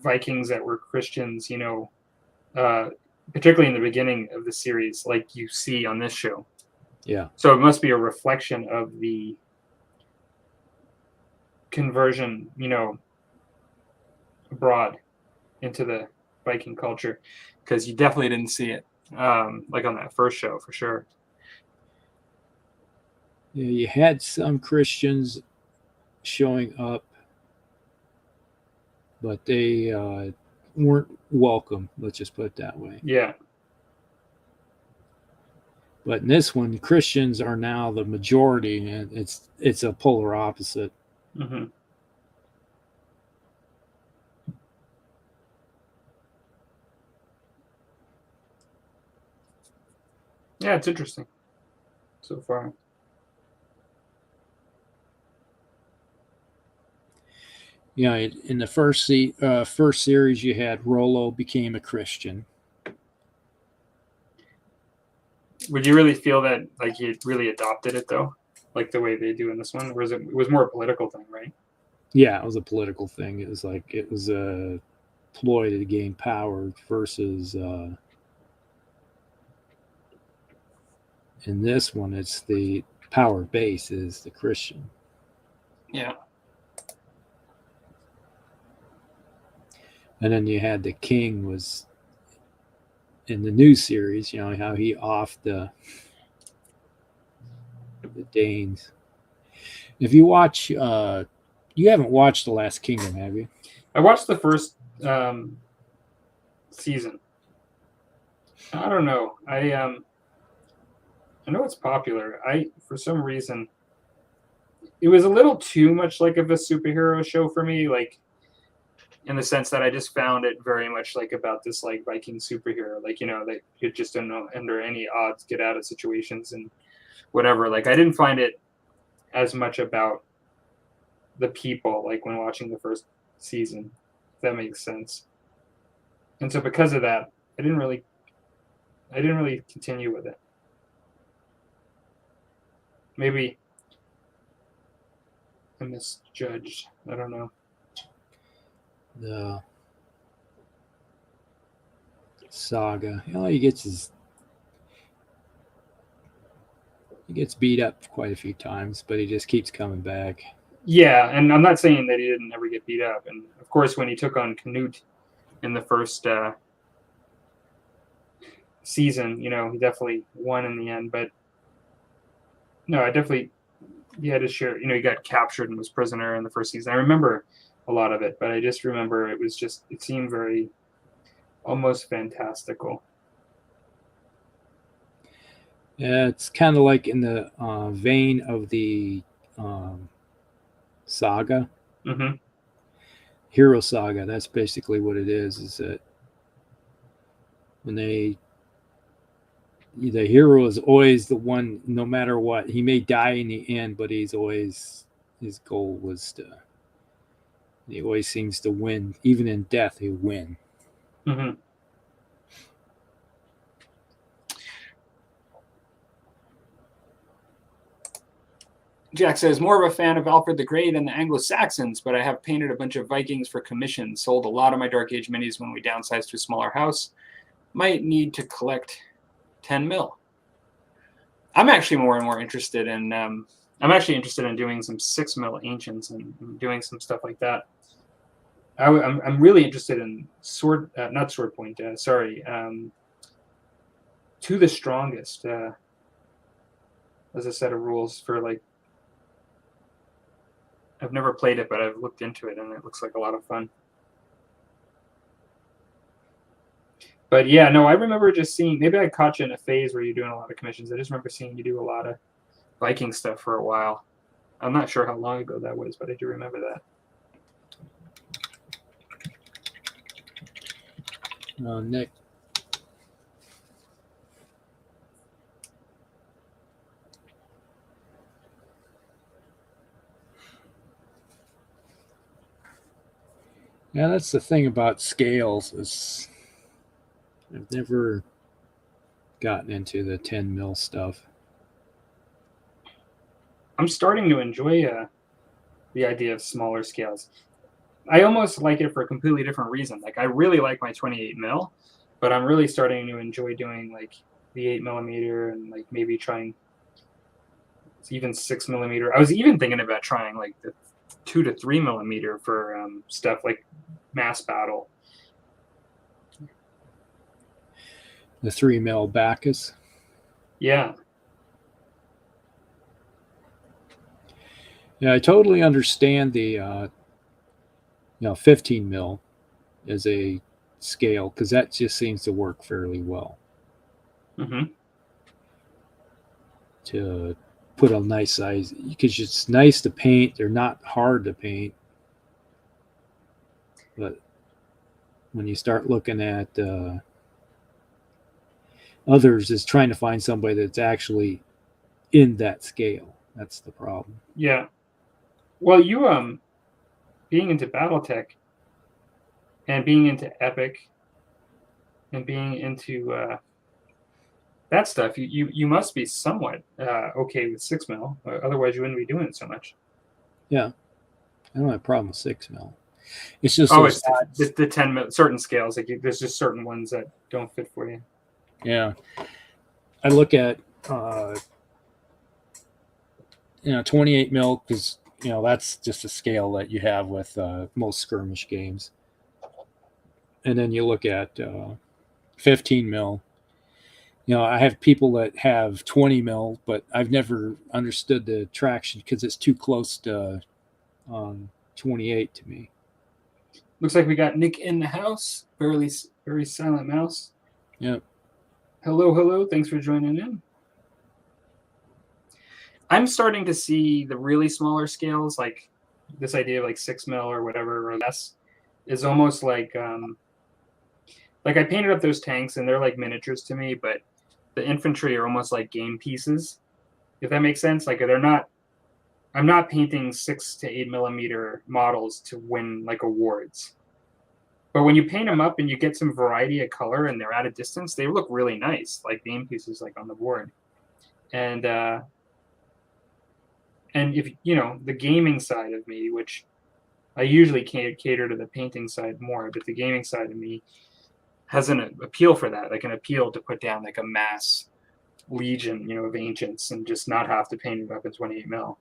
Vikings that were Christians, particularly in the beginning of the series, like you see on this show. Yeah. So it must be a reflection of the conversion, abroad into the Viking culture, because you definitely didn't see it like on that first show for sure. Yeah, you had some Christians showing up, but they weren't welcome. Let's just put it that way. Yeah. But in this one, Christians are now the majority, and it's a polar opposite. Mm-hmm. Yeah, it's interesting so far. Yeah, in the first series, you had Rollo became a Christian. Would you really feel that like he really adopted it though, like the way they do in this one? Or it was more a political thing, right? Yeah, it was a political thing. It was a ploy to gain power versus. In this one, it's the power base is the Christian. Yeah. And then you had the king was in the new series, how he offed the Danes. If you watch, you haven't watched The Last Kingdom, have you? I watched the first season. I don't know. I know it's popular. For some reason, it was a little too much like of a superhero show for me. Like, in the sense that I just found it very much like about this like Viking superhero, like, you know, that you just don't know under any odds get out of situations and whatever. Like I didn't find it as much about the people like when watching the first season, if that makes sense. And so because of that, I didn't really continue with it. Maybe I misjudged. I don't know. The Saga. All he gets beat up quite a few times, but he just keeps coming back. Yeah, and I'm not saying that he didn't ever get beat up. And of course, when he took on Canute in the first season, you know, he definitely won in the end. But no, he had his share. You know, he got captured and was prisoner in the first season. I remember a lot of it, but I just remember it seemed very almost fantastical. Yeah, it's kind of like in the vein of the Saga. Mm-hmm. Hero Saga. That's basically what it is. Is that when the hero is always the one, no matter what. He may die in the end, but his goal was to. He always seems to win, even in death. He'll win. Mm-hmm. Jack says, more of a fan of Alfred the Great and the Anglo-Saxons, but I have painted a bunch of Vikings for commission. Sold a lot of my Dark Age minis when we downsized to a smaller house. Might need to collect 10 mil. I'm actually more and more interested in doing some 6 mil ancients and doing some stuff like that. I'm really interested in To the Strongest as a set of rules for like. I've never played it, but I've looked into it, and it looks like a lot of fun. But yeah, no, I remember just seeing. Maybe I caught you in a phase where you're doing a lot of commissions. I just remember seeing you do a lot of Viking stuff for a while. I'm not sure how long ago that was, but I do remember that. Nick. Yeah, that's the thing about scales is I've never gotten into the 10 mil stuff. I'm starting to enjoy the idea of smaller scales. I almost like it for a completely different reason. Like I really like my 28 mil, but I'm really starting to enjoy doing like the 8 millimeter and like maybe trying even 6 millimeter. I was even thinking about trying like the 2 to 3 millimeter for stuff like Mass Battle. The 3 mil Bacchus. Yeah. Yeah, I totally understand the 15 mil as a scale because that just seems to work fairly well. Mm-hmm. To put a nice size because it's nice to paint. They're not hard to paint, but when you start looking at others, is trying to find somebody that's actually in that scale. That's the problem. Yeah. Well, you being into BattleTech and being into Epic and being into that stuff, you must be somewhat okay with 6 mil. Otherwise, you wouldn't be doing it so much. Yeah, I don't have a problem with 6 mil. It's just it's the 10 mil, certain scales. Like there's just certain ones that don't fit for you. Yeah, I look at 28 mil because that's just a scale that you have with most skirmish games, and then you look at 15 mil. I have people that have 20 mil, but I've never understood the traction because it's too close to 28 to me. Looks like we got Nick in the house. Very, very silent mouse. Yep. Hello. Thanks for joining in. I'm starting to see the really smaller scales, like this idea of like 6 mil or whatever or less, is almost like I painted up those tanks and they're like miniatures to me, but the infantry are almost like game pieces, if that makes sense. Like I'm not painting 6 to 8 millimeter models to win like awards. But when you paint them up and you get some variety of color and they're at a distance, they look really nice, like game pieces, like on the board. And if the gaming side of me, which I usually can't cater to the painting side more, but the gaming side of me has an appeal for that, like an appeal to put down like a mass legion, of ancients and just not have to paint it up in 28 mil.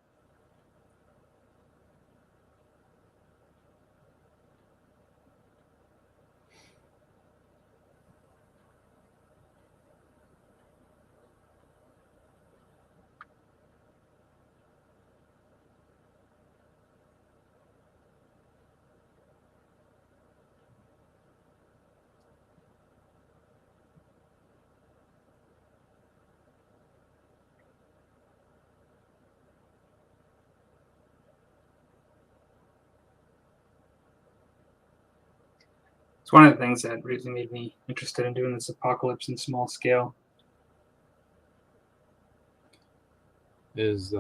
It's one of the things that really made me interested in doing this apocalypse in small scale. Is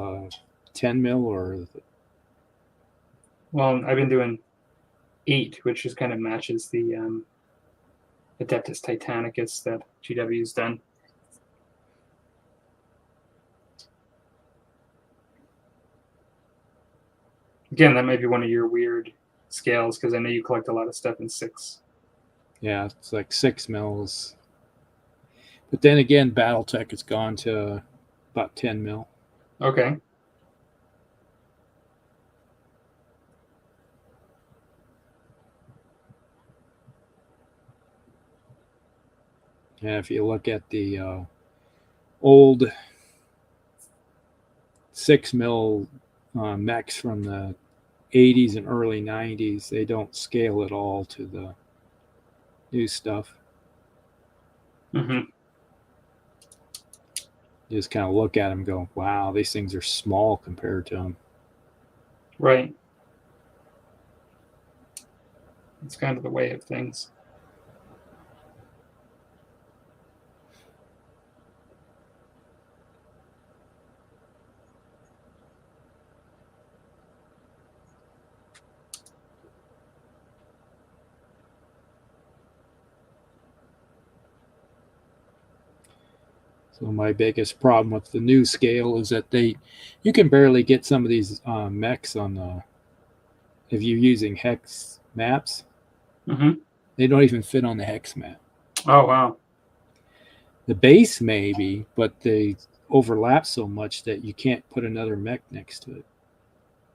10 mil or? Well, I've been doing 8, which just kind of matches the Adeptus Titanicus that GW's done. Again, that might be one of your weird scales because I know you collect a lot of stuff in 6. Yeah, it's like 6 mils. But then again, BattleTech has gone to about 10 mil. Okay. Yeah, if you look at the old 6 mil mechs from the 80s and early 90s, they don't scale at all to the new stuff. Mm-hmm. You just kind of look at them and go, wow, these things are small compared to them. Right. It's kind of the way of things. So my biggest problem with the new scale is that you can barely get some of these mechs on the, if you're using hex maps, Mm-hmm. they don't even fit on the hex map. Oh, wow. The base maybe, but they overlap so much that you can't put another mech next to it.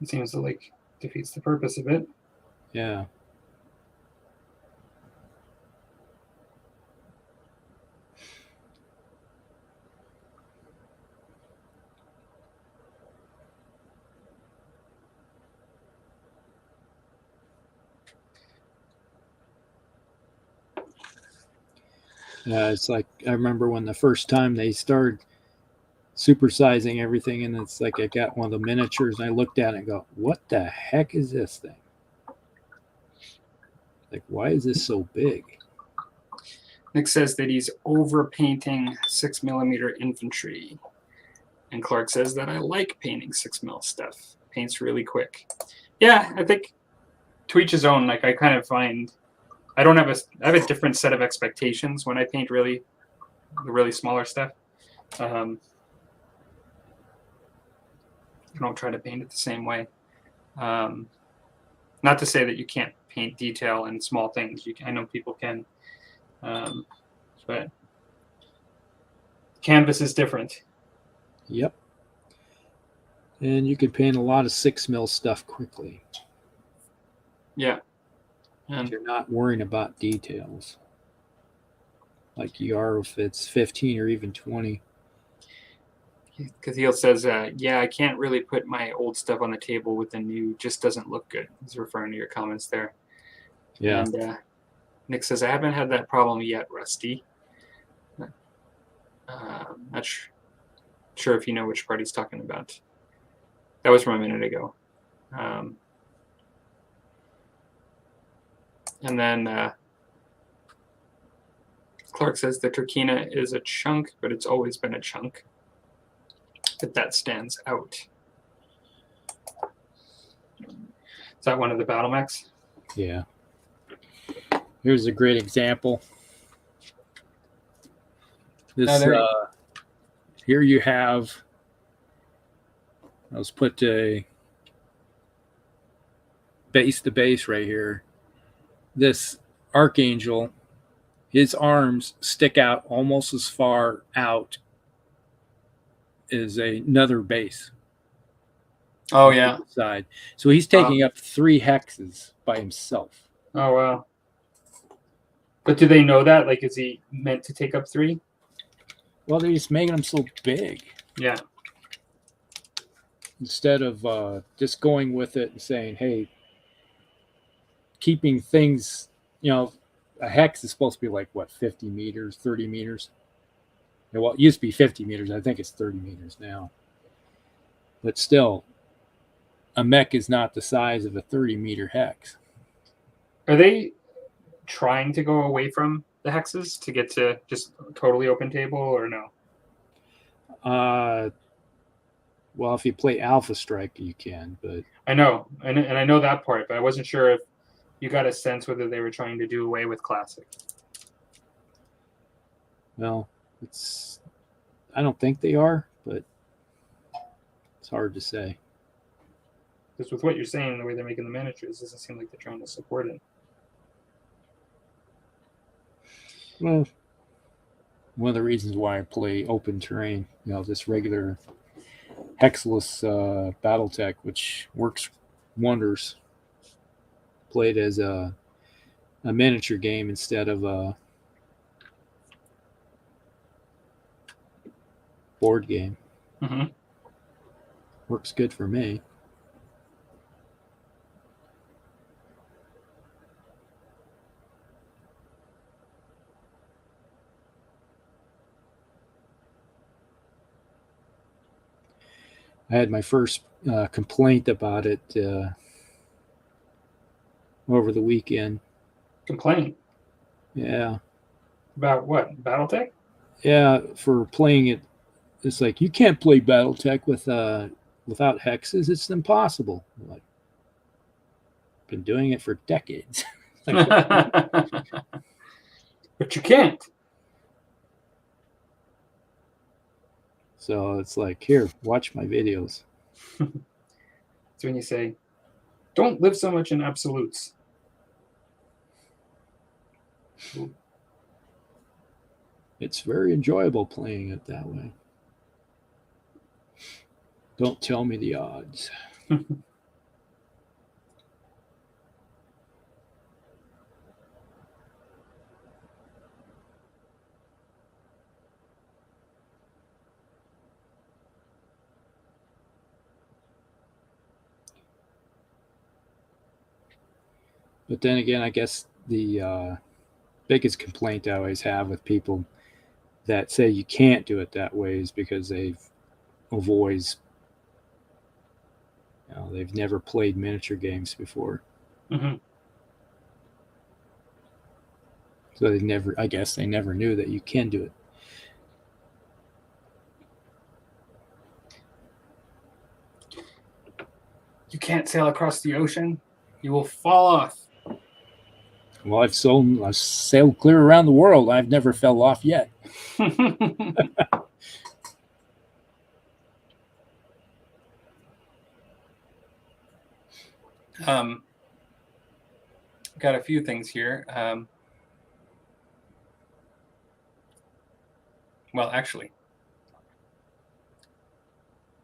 It seems to defeats the purpose of it. Yeah. It's like I remember when the first time they started supersizing everything, and it's like I got one of the miniatures, and I looked at it and go, "What the heck is this thing? Like, why is this so big?" Nick says that he's overpainting 6 millimeter infantry, and Clark says that I like painting 6 mil stuff. Paints really quick. Yeah, I think to each his own. Like I kind of find I have a different set of expectations when I paint the really smaller stuff. I don't try to paint it the same way. Not to say that you can't paint detail and small things. I know people can, but canvas is different. Yep. And you can paint a lot of 6 mil stuff quickly. Yeah. And you're not worrying about details like you are if it's 15 or even 20. Catheel says, yeah, I can't really put my old stuff on the table with the new. Just doesn't look good. He's referring to your comments there. Yeah. And Nick says, I haven't had that problem yet, Rusty. Not sure if you know which part he's talking about. That was from a minute ago. And then Clark says the Turkina is a chunk, but it's always been a chunk. But that stands out. Is that one of the battle mechs? Yeah. Here's a great example. This here you have. Let's put a base to base right here. This Archangel, his arms stick out almost as far out as another base. Oh, yeah. Side. So he's taking up 3 hexes by himself. Oh, wow. But do they know that? Like, is he meant to take up 3? Well, they're just making them so big. Yeah. Instead of just going with it and saying, hey, keeping things, a hex is supposed to be like, what, 50 meters, 30 meters? Yeah, well, it used to be 50 meters. I think it's 30 meters now. But still, a mech is not the size of a 30-meter hex. Are they trying to go away from the hexes to get to just totally open table or no? Well, if you play Alpha Strike, you can, but I know, and I know that part, but I wasn't sure if you got a sense whether they were trying to do away with Classic. Well, I don't think they are, but it's hard to say. Because with what you're saying, the way they're making the miniatures, it doesn't seem like they're trying to support it. Well, one of the reasons why I play open terrain, this regular hexless Battletech, which works wonders, played as a miniature game instead of a board game. Mm-hmm. Works good for me. I had my first complaint about it over the weekend. Complaint? Yeah. About what? Battletech? Yeah, for playing it. It's like, you can't play Battletech without hexes. It's impossible. I'm like, been doing it for decades. But you can't. So it's like, here, watch my videos. It's when you say, don't live so much in absolutes. It's very enjoyable playing it that way. Don't tell me the odds. But then again, I guess the biggest complaint I always have with people that say you can't do it that way is because they've never played miniature games before. Mm-hmm. So I guess they never knew that you can do it. You can't sail across the ocean. You will fall off. Well, I've sailed clear around the world. I've never fell off yet. Got a few things here. Well, actually,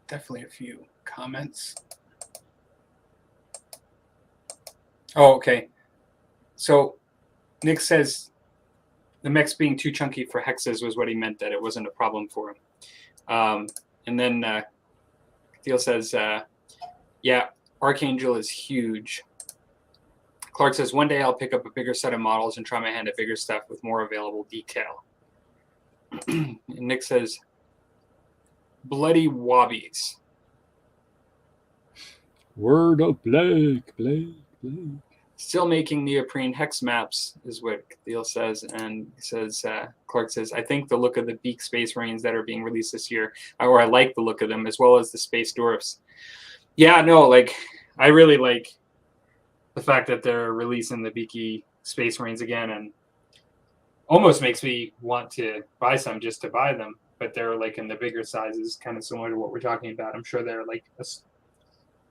definitely a few comments. Oh, okay. So Nick says the mechs being too chunky for hexes was what he meant, that it wasn't a problem for him. And then Theo says, yeah, Archangel is huge. Clark says, one day I'll pick up a bigger set of models and try my hand at bigger stuff with more available detail. And Nick says, bloody wobbies. Word of Blake. still making neoprene hex maps, is what Thiel says. And he says, Clark says, I think the look of the Beak Space Marines that are being released this year, or I like the look of them, as well as the Space Dwarfs. Yeah, no, like, I really like the fact that they're releasing the Beaky Space Marines again, and almost makes me want to buy some just to buy them. But they're like in the bigger sizes, kind of similar to what we're talking about. I'm sure they're like,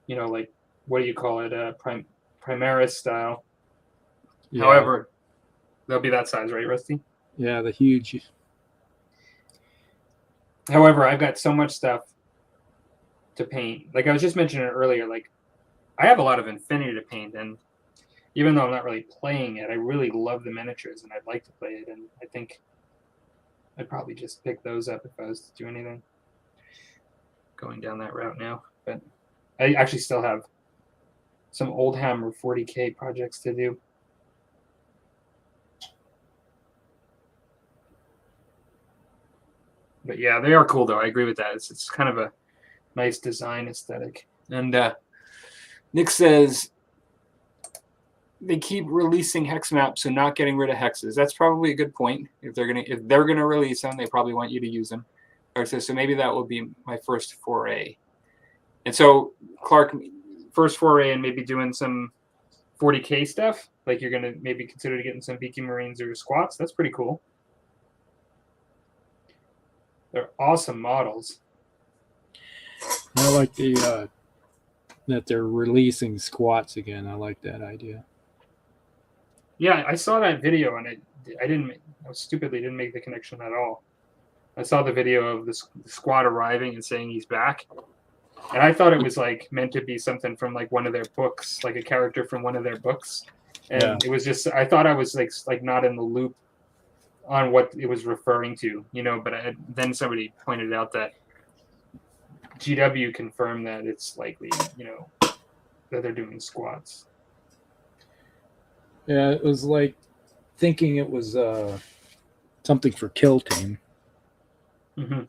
like, what do you call it? Primaris style. Yeah. However, they'll be that size, right, Rusty? Yeah, the huge. However, I've got so much stuff to paint. Like I was just mentioning earlier, like I have a lot of Infinity to paint, and even though I'm not really playing it, I really love the miniatures, and I'd like to play it. And I think I'd probably just pick those up if I was to do anything. Going down that route now, but I actually still have some old Hammer 40K projects to do. But yeah, they are cool though. I agree with that. It's kind of a nice design aesthetic. And Nick says they keep releasing hex maps, so not getting rid of hexes. That's probably a good point. If they're gonna release them, they probably want you to use them. Or so maybe that will be my first foray. And so Clark, first foray and maybe doing some 40K stuff. Like you're gonna maybe consider getting some Beaky Marines or squats. That's pretty cool. They're awesome models. I like the that they're releasing squats again. I like that idea. Yeah, I saw that video and I stupidly didn't make the connection at all. I saw the video of the squad arriving and saying he's back, and I thought it was like meant to be something from like one of their books, like a character from one of their books, and It was just I thought I was like not in the loop on what it was referring to, But then somebody pointed out that GW confirmed that it's likely, that they're doing squats. Yeah, it was like thinking it was something for Kill Team. Mm-hmm.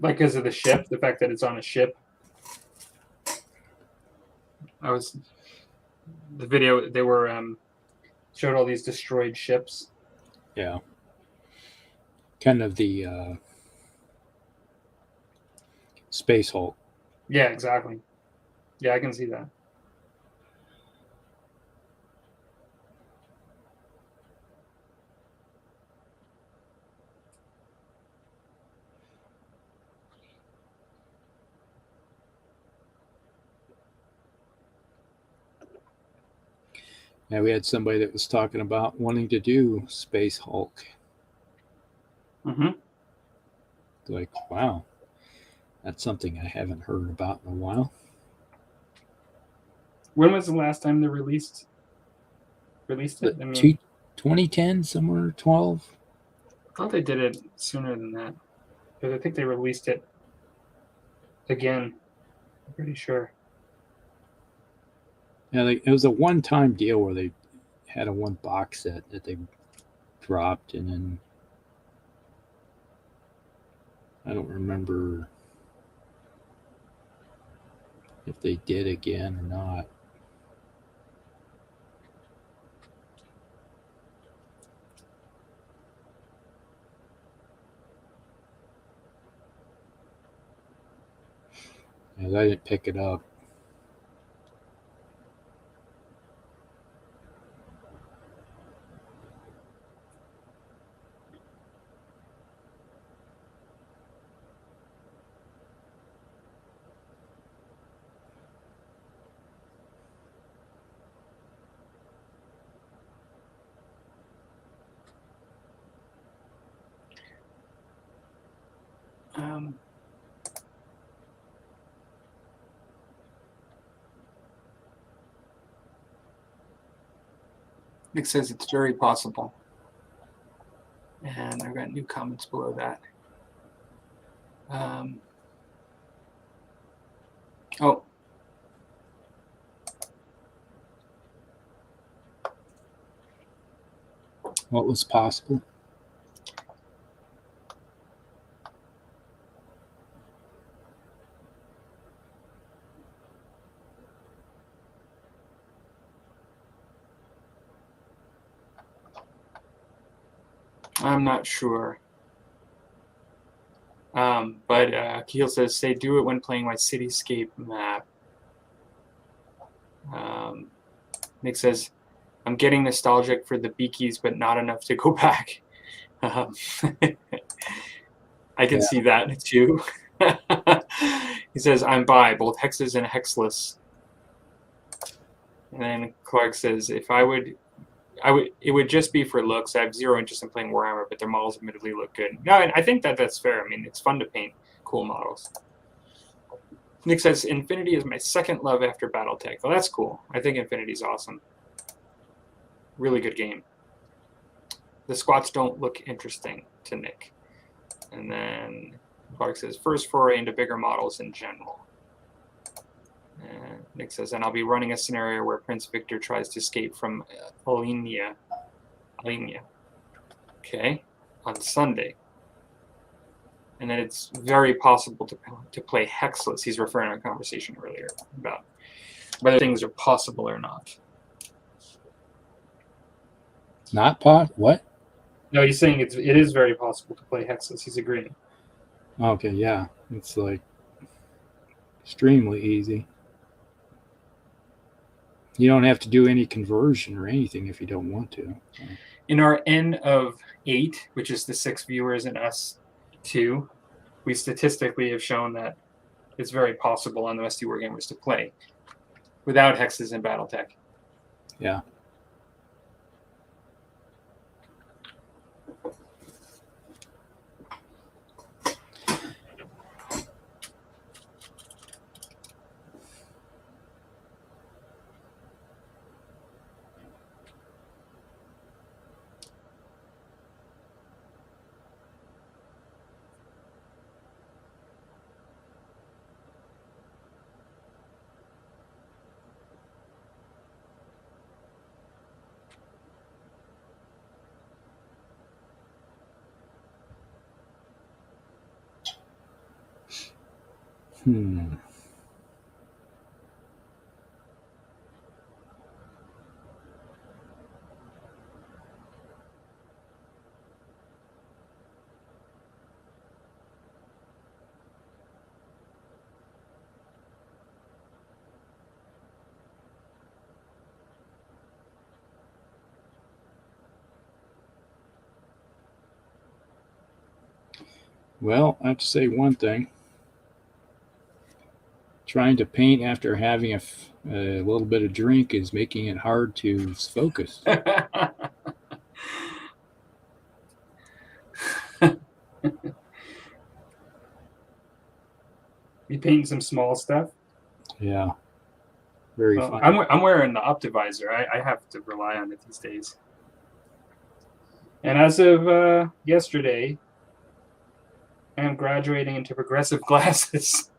Like because of the ship, the fact that it's on a ship. The video they were showed all these destroyed ships. Yeah. Kind of the Space Hulk. Yeah, exactly. Yeah, I can see that. Yeah, we had somebody that was talking about wanting to do Space Hulk. Mm-hmm. Like, wow, that's something I haven't heard about in a while. When was the last time they released it? 2010, somewhere 12. I thought they did it sooner than that, because I think they released it again. I'm pretty sure. Yeah, it was a one-time deal where they had a one box set that they dropped, and then I don't remember if they did again or not. As I didn't pick it up. Nick says it's very possible. And I've got new comments below that. What was possible? I'm not sure. But Keel says, say do it when playing my cityscape map. Nick says, I'm getting nostalgic for the Beakies, but not enough to go back. I can see that too. He says, I'm by both hexes and hexless. And then Clark says, if I would, it would just be for looks. I have zero interest in playing Warhammer, but their models admittedly look good. No, and I think that's fair. I mean, it's fun to paint cool models. Nick says, Infinity is my second love after Battletech. Well, that's cool. I think Infinity's awesome. Really good game. The squats don't look interesting to Nick. And then Clark says, first foray into bigger models in general. And Nick says, and I'll be running a scenario where Prince Victor tries to escape from Alenia. Okay, on Sunday. And then it's very possible to play hexless. He's referring to a conversation earlier about whether things are possible or not. Not what? No, he's saying it is very possible to play hexless. He's agreeing. Okay, yeah. It's like extremely easy. You don't have to do any conversion or anything if you don't want to. In our N of 8, which is the 6 viewers and us 2, we statistically have shown that it's very possible on the Musty Wargamers to play without hexes and Battletech. Yeah. Well, I have to say one thing. Trying to paint after having a little bit of drink is making it hard to focus. You painting some small stuff? Yeah. Very fun. I'm wearing the Optivisor. I have to rely on it these days. And as of yesterday, I'm graduating into progressive glasses.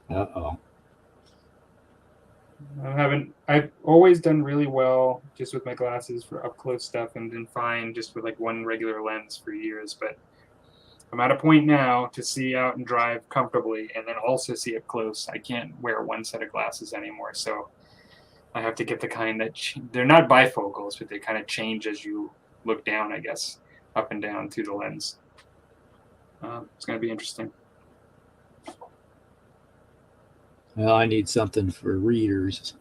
Uh-oh. I've always done really well just with my glasses for up close stuff and been fine just with like one regular lens for years, but I'm at a point now to see out and drive comfortably and then also see up close. I can't wear one set of glasses anymore, so I have to get the kind that they're not bifocals, but they kind of change as you look down, I guess, up and down through the lens. It's going to be interesting. Well, I need something for readers.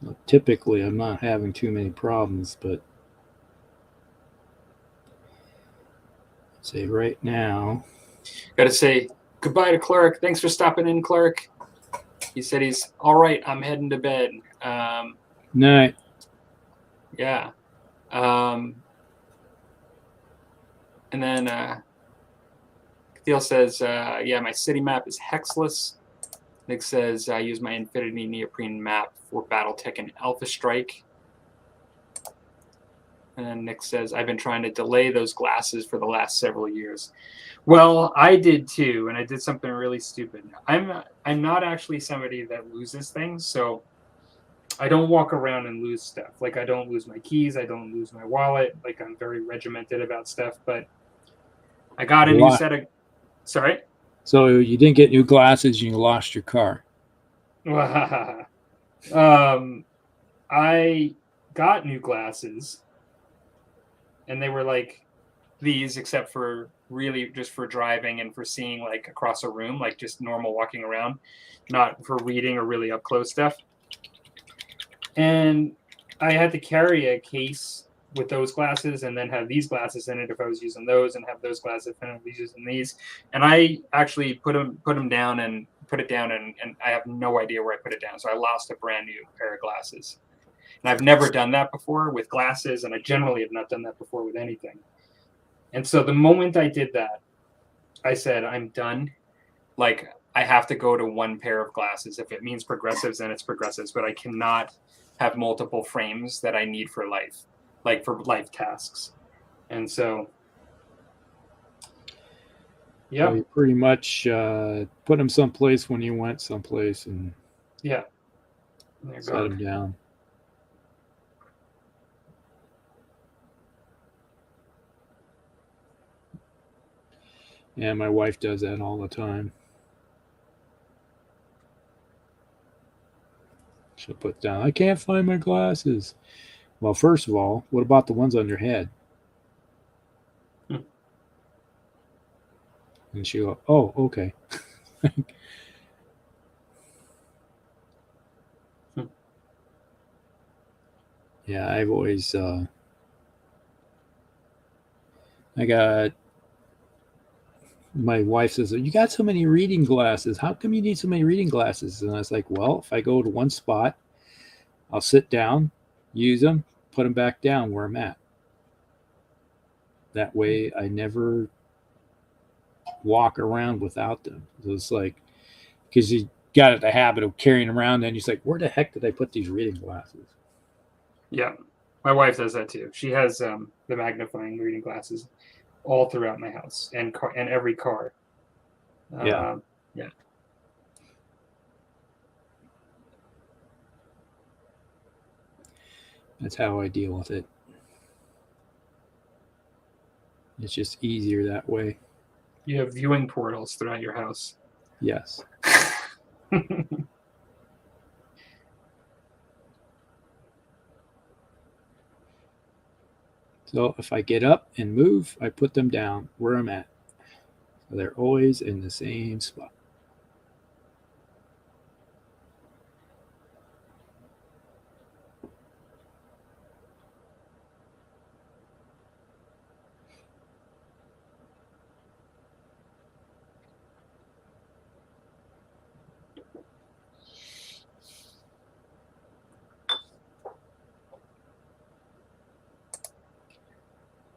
Well, typically, I'm not having too many problems, but say right now. Got to say goodbye to Clark. Thanks for stopping in, Clark. He said he's all right. I'm heading to bed. Night. Yeah. And then Thiel says, yeah, my city map is hexless. Nick says, I use my Infinity neoprene map for Battletech and Alpha Strike. And then Nick says, I've been trying to delay those glasses for the last several years. Well, I did too, and I did something really stupid. I'm not actually somebody that loses things, so I don't walk around and lose stuff. Like, I don't lose my keys, I don't lose my wallet. Like, I'm very regimented about stuff, but I got a new set of... Sorry? So you didn't get new glasses and you lost your car. I got new glasses, and they were like these, except for really just for driving and for seeing like across a room, like just normal walking around, not for reading or really up close stuff. And I had to carry a case with those glasses and then have these glasses in it if I was using those, and have those glasses if I was using these. And I actually put them down and I have no idea where I put it down. So I lost a brand new pair of glasses. And I've never done that before with glasses, and I generally have not done that before with anything. And so the moment I did that, I said, I'm done. Like, I have to go to one pair of glasses. If it means progressives, then it's progressives. But I cannot have multiple frames that I need for life, like for life tasks. And so, yeah. So you pretty much put them someplace when you went someplace and Yeah. set them down. Yeah, my wife does that all the time. She'll put down, I can't find my glasses. Well, first of all, what about the ones on your head? And she'll go, oh, okay. Yeah, I've always, I got, my wife says, you got so many reading glasses. How come you need so many reading glasses? And I was like, well, if I go to one spot, I'll sit down, use them, put them back down where I'm at. That way I never walk around without them. So it's like, because you got the habit of carrying around, and you're like, where the heck did I put these reading glasses? Yeah, my wife does that too. She has the magnifying reading glasses all throughout my house and every car. Yeah. Yeah. That's how I deal with it. It's just easier that way. You have viewing portals throughout your house. Yes. So if I get up and move, I put them down where I'm at. So they're always in the same spot.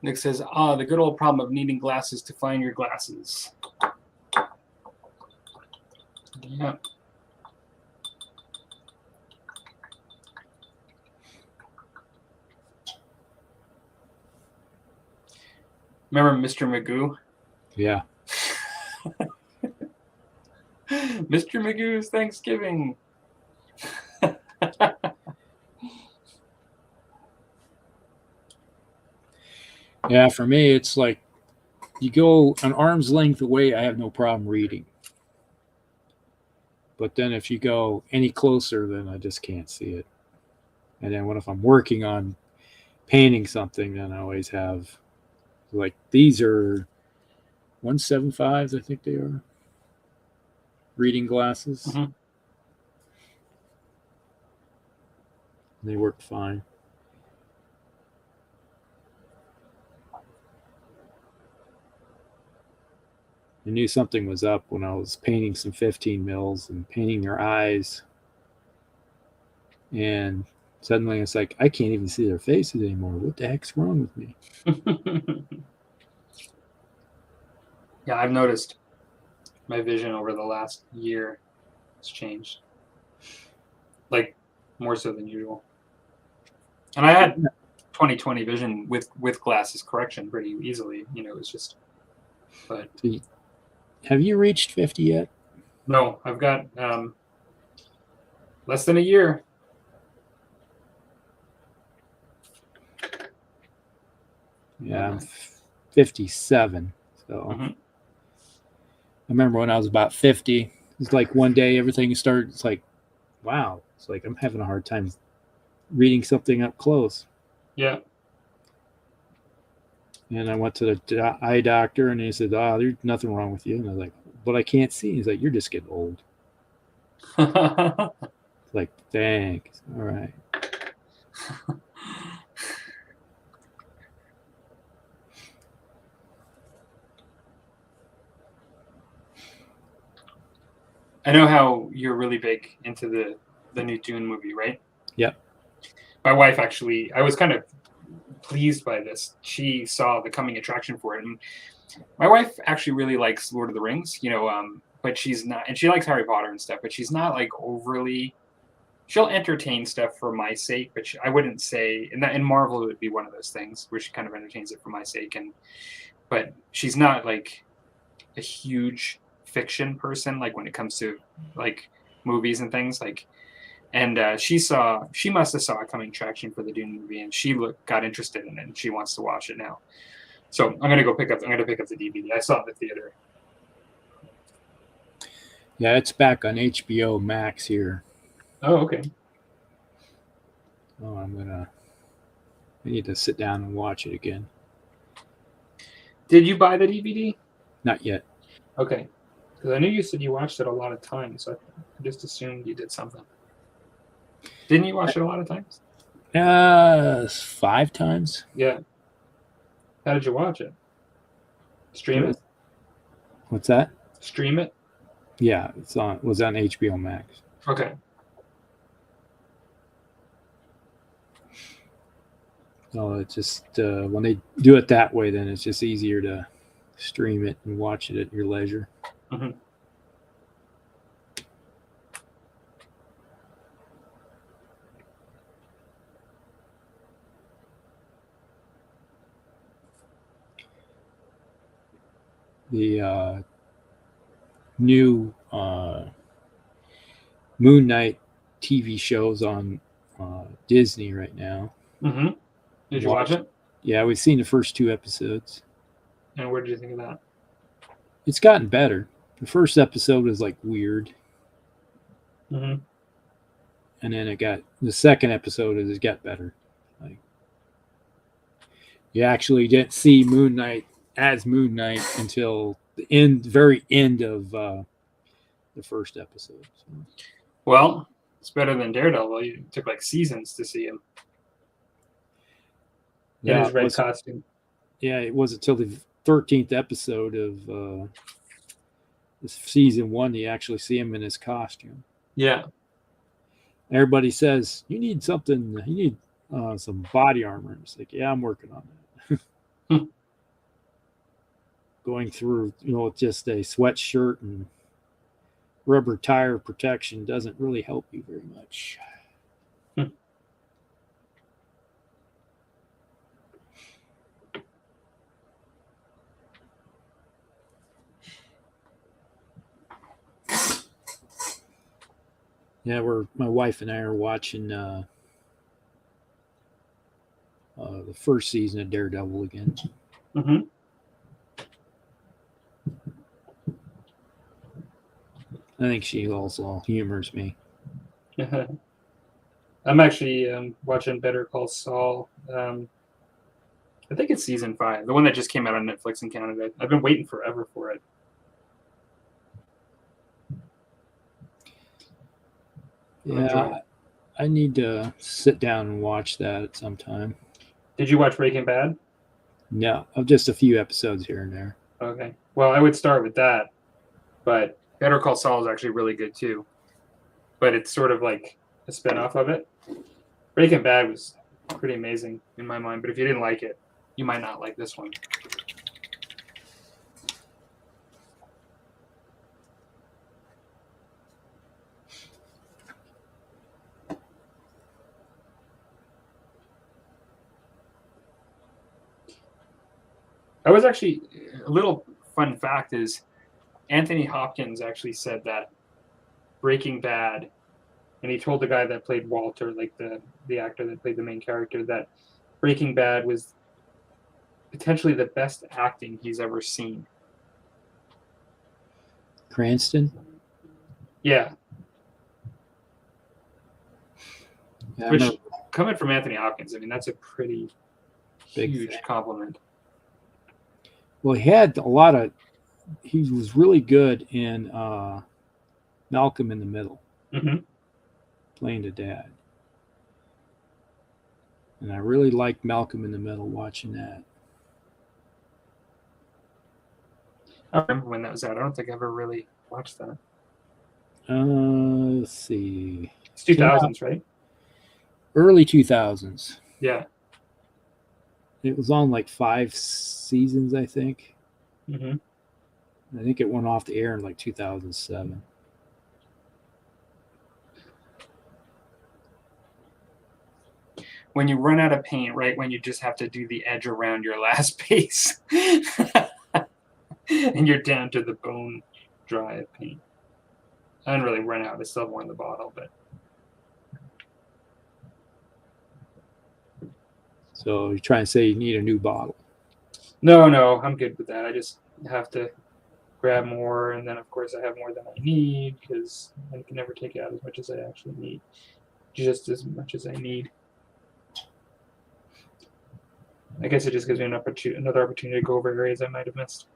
Nick says, the good old problem of needing glasses to find your glasses. Yeah. Remember Mr. Magoo? Yeah. Mr. Magoo's Thanksgiving. Yeah, for me, it's like you go an arm's length away, I have no problem reading. But then if you go any closer, then I just can't see it. And then if I'm working on painting something, then I always have, like, these are 175s, I think they are, reading glasses. Mm-hmm. They work fine. I knew something was up when I was painting some 15 mils and painting their eyes. And suddenly it's like, I can't even see their faces anymore. What the heck's wrong with me? Yeah, I've noticed my vision over the last year has changed. Like, more so than usual. And I had 20/20 vision with glasses correction pretty easily. You know, it's just, but... Have you reached 50 yet? No, I've got less than a year. Yeah, I'm 57. So I remember when I was about 50, it's like one day everything started, it's like, wow, it's like I'm having a hard time reading something up close. Yeah. And I went to the eye doctor, and he said, "Oh, there's nothing wrong with you." And I was like, "But I can't see." He's like, "You're just getting old." It's like, thanks. All right. I know how you're really big into the new Dune movie, right? Yep. My wife actually, I was kind of pleased by this. She saw the coming attraction for it, and my wife actually really likes Lord of the Rings, but she's not, and she likes Harry Potter and stuff, but she's not like overly. She'll entertain stuff for my sake, but I wouldn't say, and that in Marvel it would be one of those things where she kind of entertains it for my sake, but she's not like a huge fiction person, like when it comes to like movies and things like. And she must have saw a coming traction for the Dune movie, and she got interested in it, and she wants to watch it now. So I'm gonna pick up the DVD. I saw it in the theater. Yeah, it's back on HBO Max here. Oh, okay. Oh, I need to sit down and watch it again. Did you buy the DVD? Not yet. Okay, because I knew you said you watched it a lot of times, so I just assumed you did something. Didn't you watch it a lot of times? 5 times. Yeah. How did you watch it? Stream it? What's that? Stream it? Yeah, it was on HBO Max. Okay. So it's just when they do it that way, then it's just easier to stream it and watch it at your leisure. Mm-hmm. The new Moon Knight TV shows on Disney right now. Mm-hmm. Did you watch it? Yeah, we've seen the first 2 episodes. And what did you think of that? It's gotten better. The first episode was like weird. Mm-hmm. And then the second episode it got better. Like, you actually didn't see Moon Knight as Moon Knight until the very end of the first episode. So. Well, it's better than Daredevil. It took like seasons to see him in his red costume. Yeah, it wasn't until the 13th episode of season 1 you actually see him in his costume. Yeah. Everybody says, you need something, you need some body armor. And it's like, yeah, I'm working on that. Going through, just a sweatshirt and rubber tire protection doesn't really help you very much. Yeah, my wife and I are watching the first season of Daredevil again. Mm-hmm. I think she also humors me. I'm actually watching Better Call Saul. I think it's season 5, the one that just came out on Netflix in Canada. I've been waiting forever for it. Yeah, I need to sit down and watch that at some time. Did you watch Breaking Bad? No, just a few episodes here and there. Okay. Well, I would start with that, but Better Call Saul is actually really good too. But it's sort of like a spinoff of it. Breaking Bad was pretty amazing in my mind, but if you didn't like it, you might not like this one. I was actually, a little fun fact is Anthony Hopkins actually said that Breaking Bad, and he told the guy that played Walter, like the actor that played the main character, that Breaking Bad was potentially the best acting he's ever seen. Cranston? Yeah. Yeah, coming from Anthony Hopkins, I mean, that's a pretty huge compliment. Well, he had a lot of. He was really good in Malcolm in the Middle, playing the dad. And I really liked Malcolm in the Middle, watching that. I remember when that was out. I don't think I ever really watched that. Let's see. It's 2000s, right? Early 2000s. Yeah. It was on like 5 seasons, I think. I think it went off the air in like 2007. When you run out of paint, right when you just have to do the edge around your last piece. And you're down to the bone dry of paint. I didn't really run out. I still have more in the bottle, but. So you're trying to say you need a new bottle? No, I'm good with that. I just have to grab more, and then of course I have more than I need because I can never take out as much as I actually need. Just as much as I need. I guess it just gives me another opportunity to go over areas I might have missed.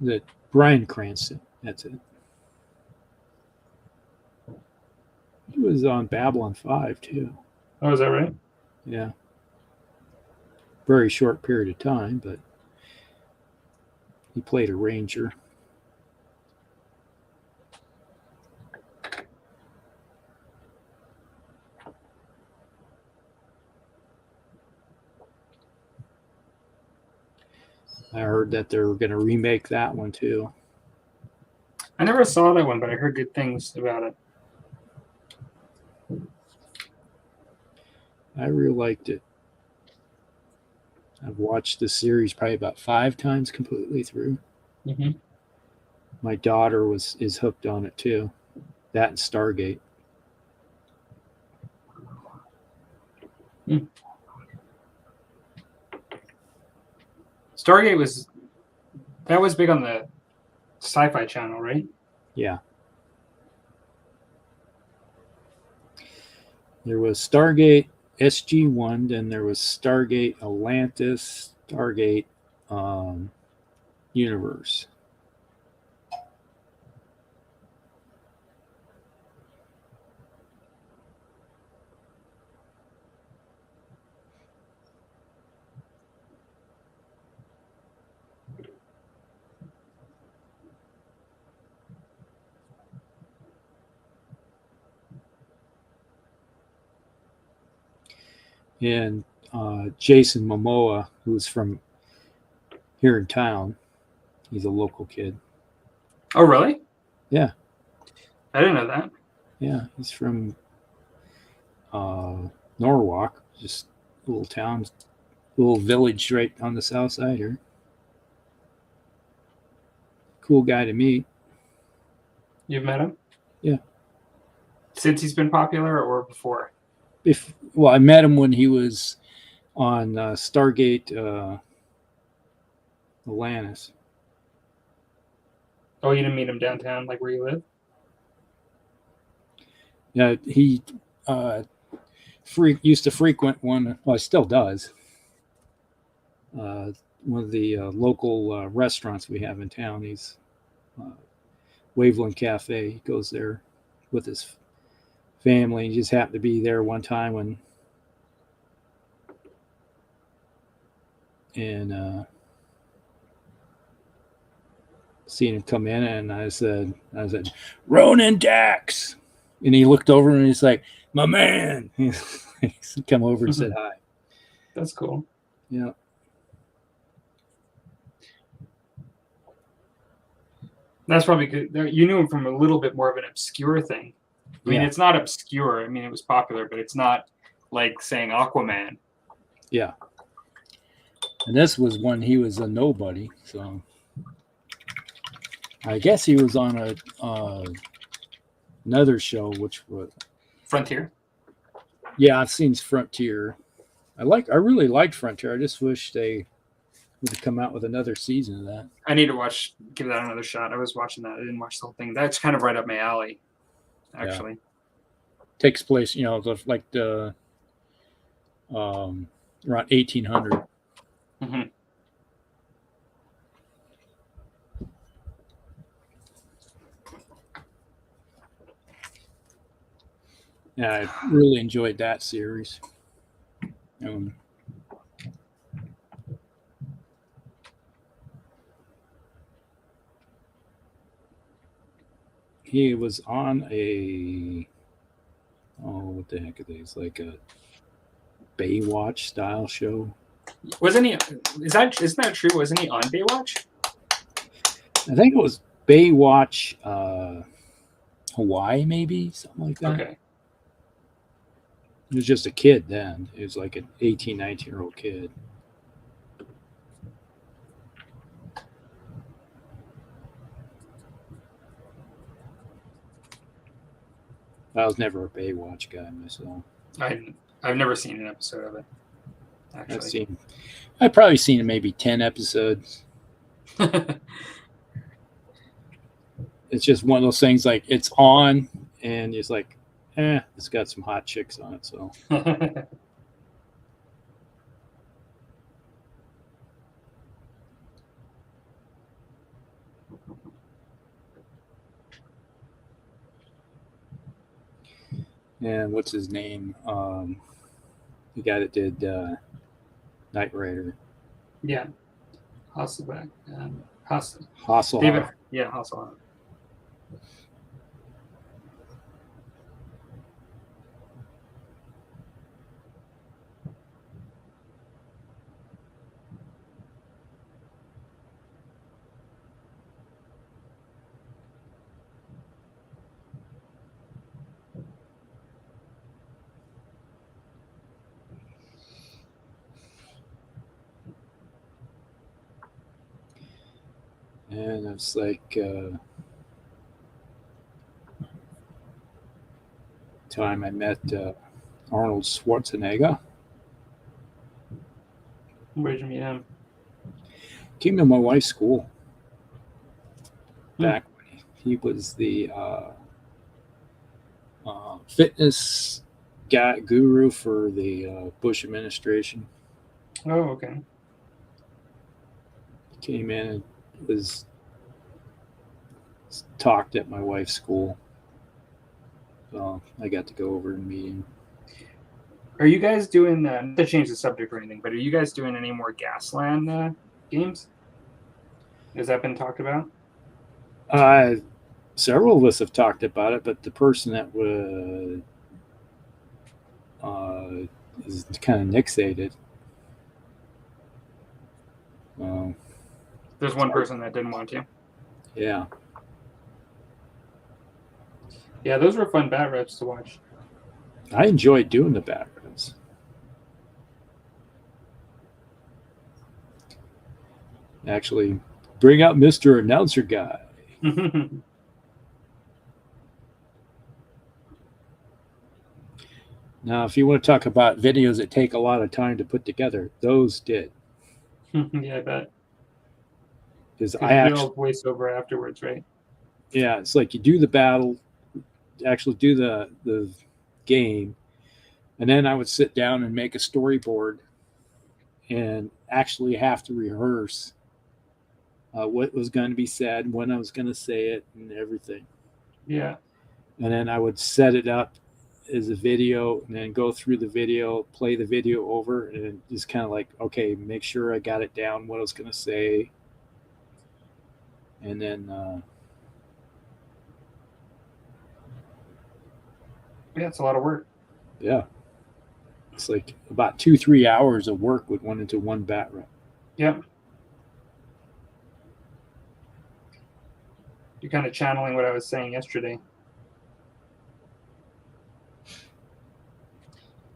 The Bryan Cranston, that's it. He was on Babylon 5 too. Oh, is that right? Yeah. Very short period of time, but he played a ranger. I heard that they were going to remake that one too. I never saw that one, but I heard good things about it. I really liked it. I've watched the series probably about 5 times completely through. My daughter is hooked on it too. That and Stargate. Stargate was big on the Sci-Fi Channel, right? Yeah. There was Stargate SG-1, then there was Stargate Atlantis, Stargate Universe. And Jason Momoa, who's from here in town, he's a local kid. Oh, really? Yeah. I didn't know that. Yeah, he's from Norwalk, just a little town, little village right on the south side here. Cool guy to meet. You've met him? Yeah. Since he's been popular or before? I met him when he was on Stargate Atlantis. Oh, you didn't meet him downtown, like where you live? Yeah, he used to frequent one. Well, he still does. One of the local restaurants we have in town. He's Waveland Cafe. He goes there with his family. He just happened to be there one time and seen him come in, and I said, Ronan Dax, and he looked over and he's like, my man. He come over and said hi. That's cool. Yeah. That's probably good. You knew him from a little bit more of an obscure thing. I mean, it's not obscure. I mean, it was popular, but it's not like saying Aquaman. Yeah. And this was when he was a nobody. So I guess he was on another show, which was Frontier. Yeah, I've seen Frontier. I really liked Frontier. I just wish they would come out with another season of that. I need to give that another shot. I was watching that. I didn't watch the whole thing. That's kind of right up my alley, actually. Takes place, like the around 1800. Mm-hmm. Yeah, I really enjoyed that series. He was on what the heck are these? Like a Baywatch style show. Wasn't he? Isn't that true? Wasn't he on Baywatch? I think it was Baywatch, Hawaii, maybe something like that. Okay. He was just a kid then. He was like an 18, 19-year-old kid. I was never a Baywatch guy myself. I've never seen an episode of it. Actually, I've probably seen maybe 10 episodes. It's just one of those things, like it's on and it's like, it's got some hot chicks on it, so. And what's his name? The guy that did Knight Rider. Yeah. Hasselbeck. Hasselhoff. David. Yeah, Hasselhoff. And it's like time I met Arnold Schwarzenegger. Where'd you meet him? Came to my wife's school back when he was the fitness guru for the Bush administration. Oh, okay. Came in and was talked at my wife's school. So I got to go over and meet him. Are you guys doing, not to change the subject or anything, but are you guys doing any more Gasland games? Has that been talked about? Several of us have talked about it, but the person that is kind of nixated. There's one person that didn't want to. Yeah. Yeah, those were fun bat reps to watch. I enjoyed doing the bat reps. Actually, bring out Mr. Announcer Guy. Now, if you want to talk about videos that take a lot of time to put together, those did. Yeah, I bet. Because I actually voice over afterwards, right? Yeah, it's like you do the battle, actually do the game, and then I would sit down and make a storyboard and actually have to rehearse what was going to be said, when I was going to say it, and everything. Yeah. And then I would set it up as a video and then go through the video, play the video over, and just kind of like, okay, make sure I got it down, what I was going to say. And then yeah, it's a lot of work. Yeah. It's like about 2-3 hours of work would went into one bat rep. Yep. You're kind of channeling what I was saying yesterday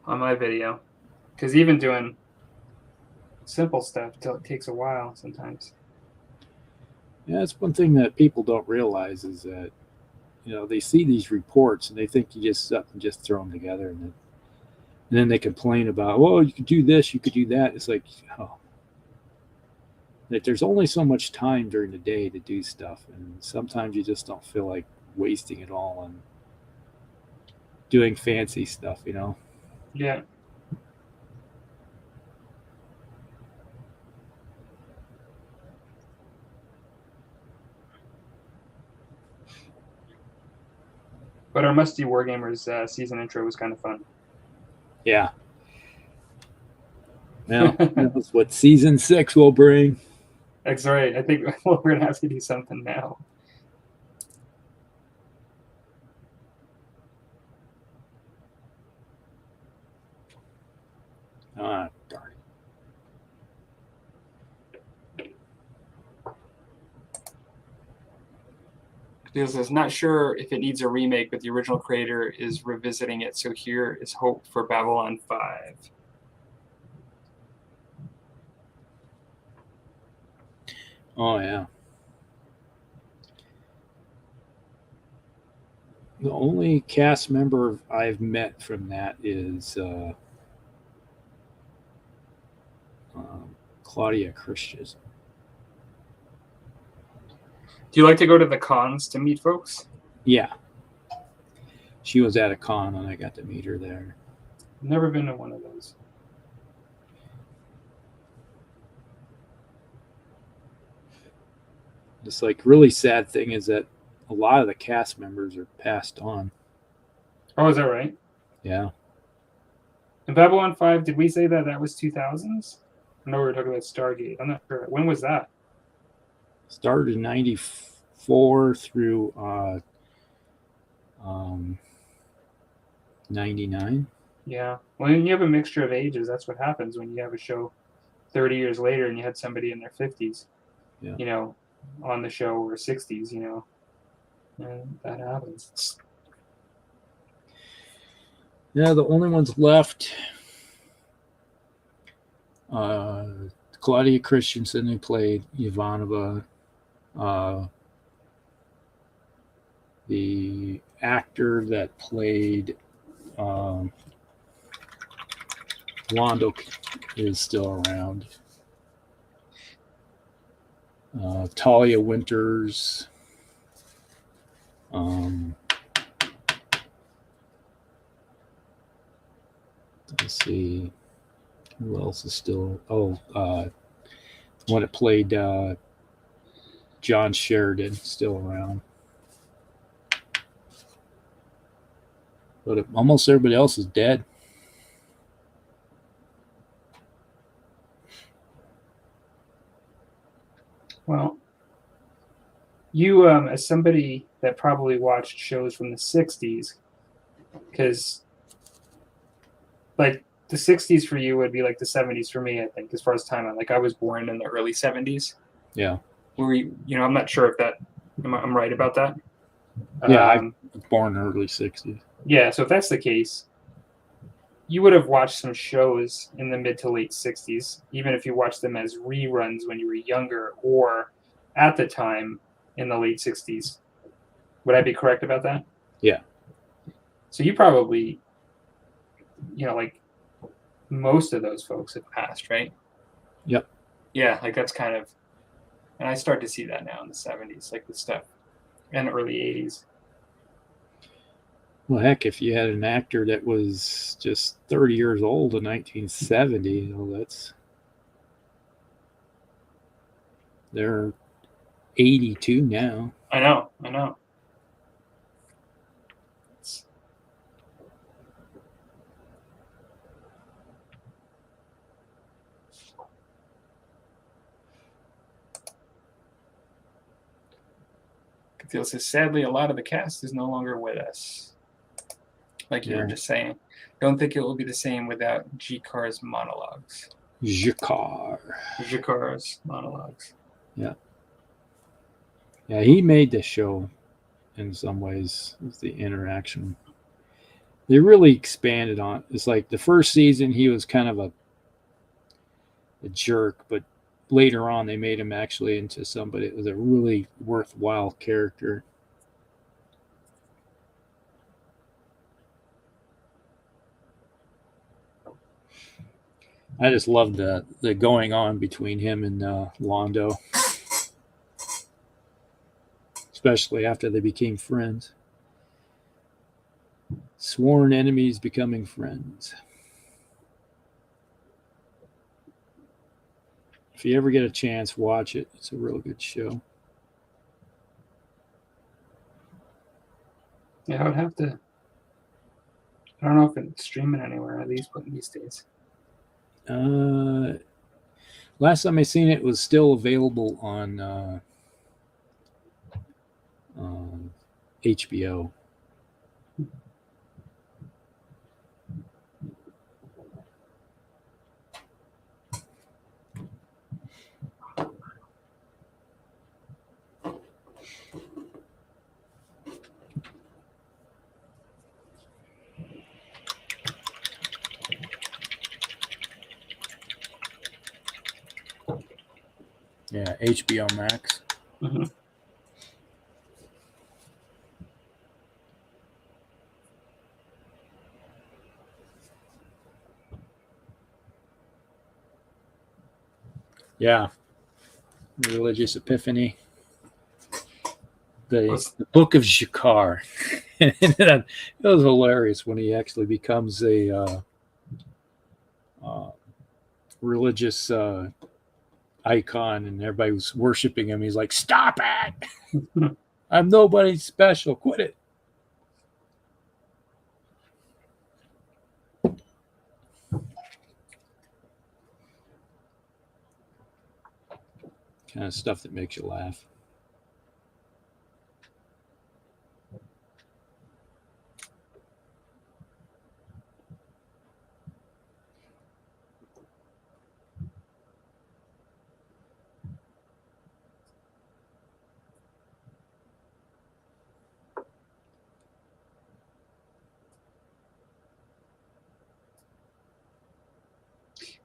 on my video. Because even doing simple stuff takes a while sometimes. Yeah, that's one thing that people don't realize is that, they see these reports and they think you just sit and just throw them together, and then they complain about, well, you could do this, you could do that. It's like, oh, that there's only so much time during the day to do stuff, and sometimes you just don't feel like wasting it all on doing fancy stuff, you know. Yeah. But our Musty Wargamers season intro was kind of fun. Yeah. Well, that's what season 6 will bring. That's right. I think we're going to have to do something now. Ah, darn it. Because is not sure if it needs a remake, but the original creator is revisiting it. So here is hope for Babylon 5. Oh, yeah. The only cast member I've met from that is Claudia Christian. Do you like to go to the cons to meet folks? Yeah. She was at a con and I got to meet her there. Never been to one of those. This like really sad thing is that a lot of the cast members are passed on. Oh, is that right? Yeah. In Babylon 5, did we say that that was 2000s? I know we were talking about Stargate. I'm not sure. When was that? Started in 94 through 99. Yeah. Well, when you have a mixture of ages, that's what happens when you have a show 30 years later and you had somebody in their 50s, Yeah. you know, on the show, or 60s, you know. And that happens. Yeah, the only ones left, Claudia Christensen, who played Ivanova, the actor that played Londo is still around. Talia Winters. Let's see. Who else is still? Oh, one that played John Sheridan, still around. But almost everybody else is dead. Well, you, as somebody that probably watched shows from the 60s, because like the 60s for you would be like the 70s for me, I think, as far as timeline. Like I was born in the early 70s. Yeah. Were you know, I'm not sure if that, I'm right about that. Yeah, I was born in the early 60s. Yeah, so if that's the case, you would have watched some shows in the mid to late 60s, even if you watched them as reruns when you were younger or at the time in the late 60s. Would I be correct about that? Yeah. So you probably, you know, like most of those folks have passed, right? Yep. Yeah, like that's kind of, and I start to see that now in the 70s, like with stuff, and early 80s. Well, heck, if you had an actor that was just 30 years old in 1970, you know, they're 82 now. I know. Cathil says, sadly, a lot of the cast is no longer with us. Like you were just saying. Don't think it will be the same without G-Car's monologues. G-Car's monologues. Yeah. Yeah, he made the show in some ways with the interaction. They really expanded on it. It's like the first season he was kind of a jerk, but later on they made him actually into somebody that was a really worthwhile character. I just love the going on between him and Londo, especially after they became friends. Sworn enemies becoming friends. If you ever get a chance, watch it. It's a real good show. Yeah, I would have to. I don't know if it's streaming anywhere these days. Last time I seen it was still available on HBO. Yeah, HBO Max. Mm-hmm. Yeah, Religious Epiphany. The Book of Jakar. It was hilarious when he actually becomes a religious icon and everybody was worshiping him. He's like, "Stop it! I'm nobody special. Quit it." Kind of stuff that makes you laugh.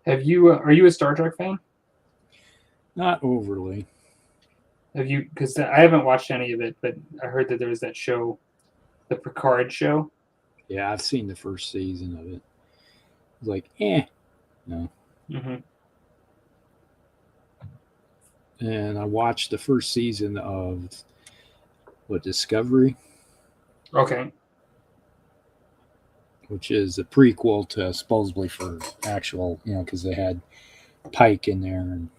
Have you? Are you a Star Trek fan? Not overly. Have you? Because I haven't watched any of it, but I heard that there was that show, the Picard show. Yeah, I've seen the first season of it. It's like, no. Mm-hmm. And I watched the first season of Discovery, Okay. which is a prequel to supposedly for actual, because they had Pike in there. And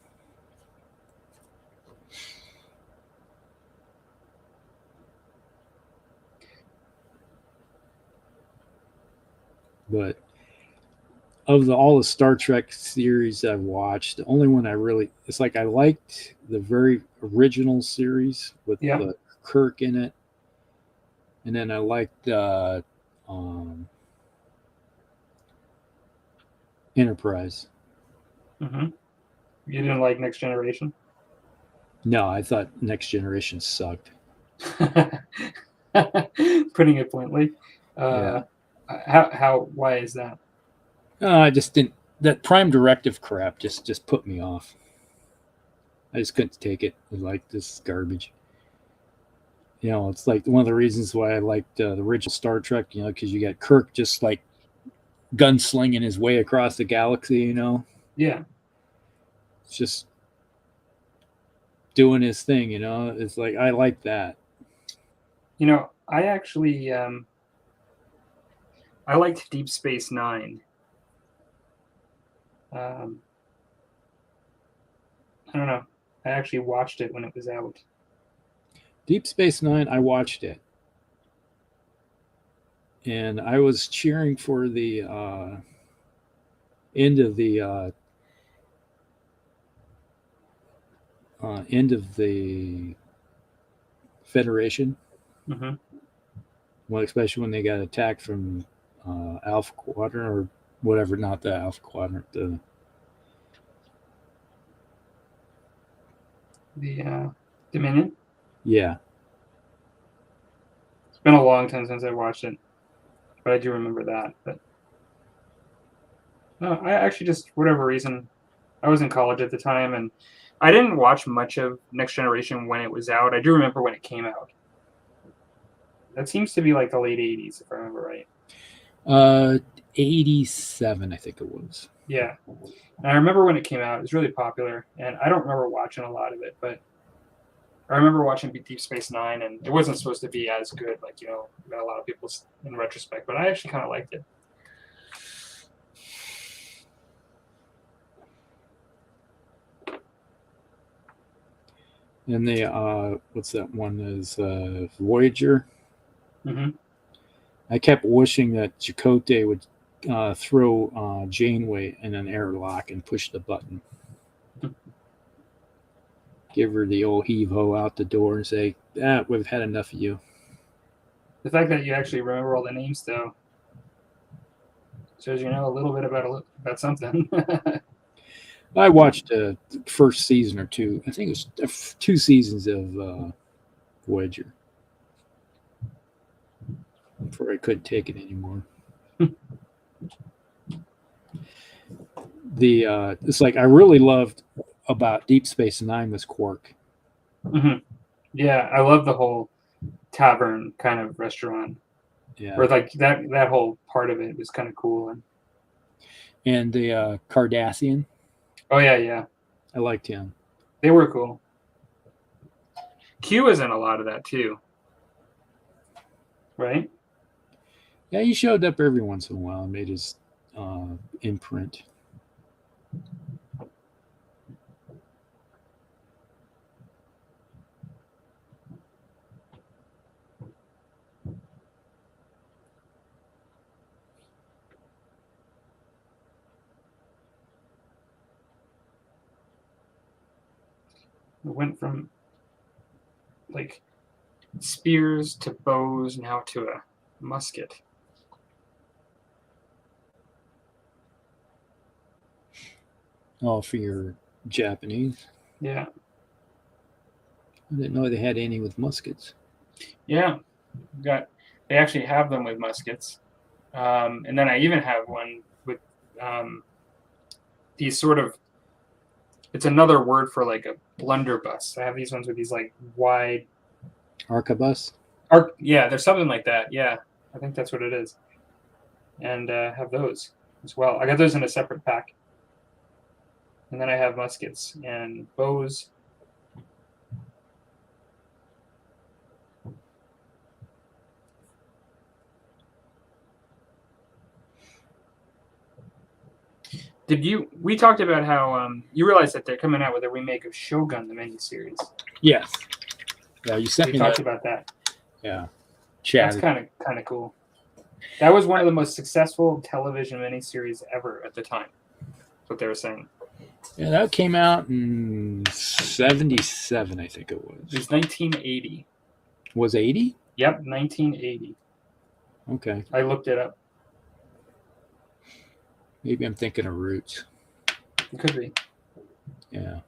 but of all the Star Trek series I've watched, the only one it's like I liked the very original series with the Kirk in it, and then I liked Enterprise. Mm-hmm. You didn't like Next Generation? No, I thought Next Generation sucked. Putting it bluntly. Yeah. Why is that? I just didn't. That Prime Directive crap just put me off. I just couldn't take it. I was like, this is garbage. It's like one of the reasons why I liked the original Star Trek. Because you got Kirk just like gunslinging his way across the galaxy. Yeah. It's just doing his thing. It's like I like that. I actually I liked Deep Space Nine. I don't know. I actually watched it when it was out. Deep Space Nine, I watched it. And I was cheering for the end of the Federation. Mm-hmm. Well, especially when they got attacked from Alpha Quadrant or whatever, not the Alpha Quadrant, the Dominion. Yeah. It's been a long time since I watched it, but I do remember that. But no, I actually just, for whatever reason, I was in college at the time, and I didn't watch much of Next Generation when it was out. I do remember when it came out. That seems to be like the late 80s, if I remember right. 87, I think it was. Yeah. And I remember when it came out, it was really popular, and I don't remember watching a lot of it, but I remember watching Deep Space Nine, and it wasn't supposed to be as good, like, you know, a lot of people in retrospect, but I actually kind of liked it. And the what's that one is Voyager. Mm-hmm. I kept wishing that Chakotay would throw Janeway in an airlock and push the button. Give her the old heave ho out the door and say, we've had enough of you. The fact that you actually remember all the names, though, shows you know a little bit about something. I watched the first season or two. I think it was 2 seasons of Voyager before I couldn't take it anymore. It's like I really loved about Deep Space Nine was Quark. Mm-hmm. Yeah, I love the whole tavern kind of restaurant. Yeah, or like that whole part of it was kind of cool. And the Cardassian. Oh yeah, I liked him. they were cool. Q was in a lot of that too, right? Yeah, he showed up every once in a while and made his imprint. It went from like spears to bows, now to a musket. Oh, for your Japanese. Yeah. I didn't know they had any with muskets. Yeah. They actually have them with muskets. And then I even have one with these sort of, it's another word for like a blunderbuss. I have these ones with these like wide Arquebus? Yeah, there's something like that. Yeah, I think that's what it is. And have those as well. I got those in a separate pack. And then I have muskets and bows. We talked about how you realize that they're coming out with a remake of Shogun, the miniseries. Yes. Yeah, you sent We me talked that. about that. Yeah. That's Chatted. kind of cool. That was one of the most successful television miniseries ever at the time. That's what they were saying. Yeah, that came out in 77, I think it was. It was 1980. Was 80? Yep, 1980. Okay. I looked it up. Maybe I'm thinking of Roots. It could be. Yeah.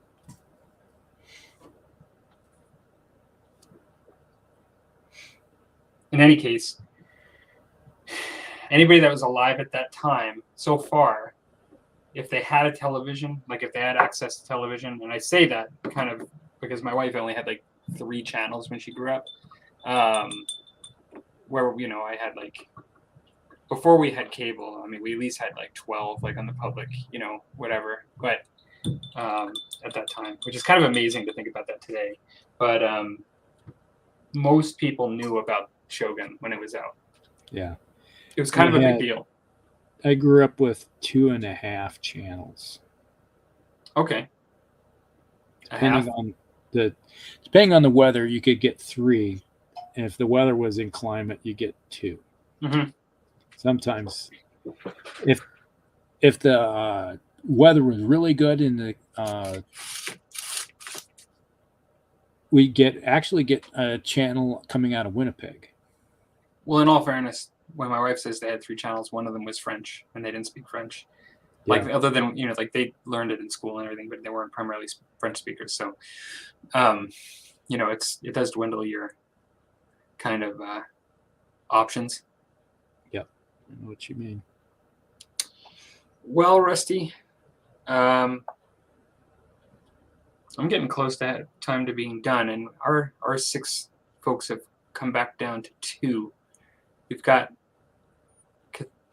In any case, anybody that was alive at that time, so far, if they had a television, like if they had access to television, and I say that kind of because my wife only had like 3 channels when she grew up, where, you know, I had like, before we had cable, I mean, we at least had like 12, like on the public, you know, whatever, but at that time, which is kind of amazing to think about that today. But most people knew about Shogun when it was out. Yeah. It was kind of a big deal. I grew up with 2.5 channels. Okay. Depending on the weather, you could get 3. And if the weather was inclement, you get 2. Mm-hmm. Sometimes, if the weather was really good in the we actually get a channel coming out of Winnipeg. Well, in all fairness, when my wife says they had 3 channels, one of them was French, and they didn't speak French. Yeah. Like, other than, you know, like they learned it in school and everything, but they weren't primarily French speakers. So, you know, it does dwindle your kind of options. Yep, I know what you mean. Well, Rusty, I'm getting close to time to being done, and our 6 folks have come back down to 2. We've got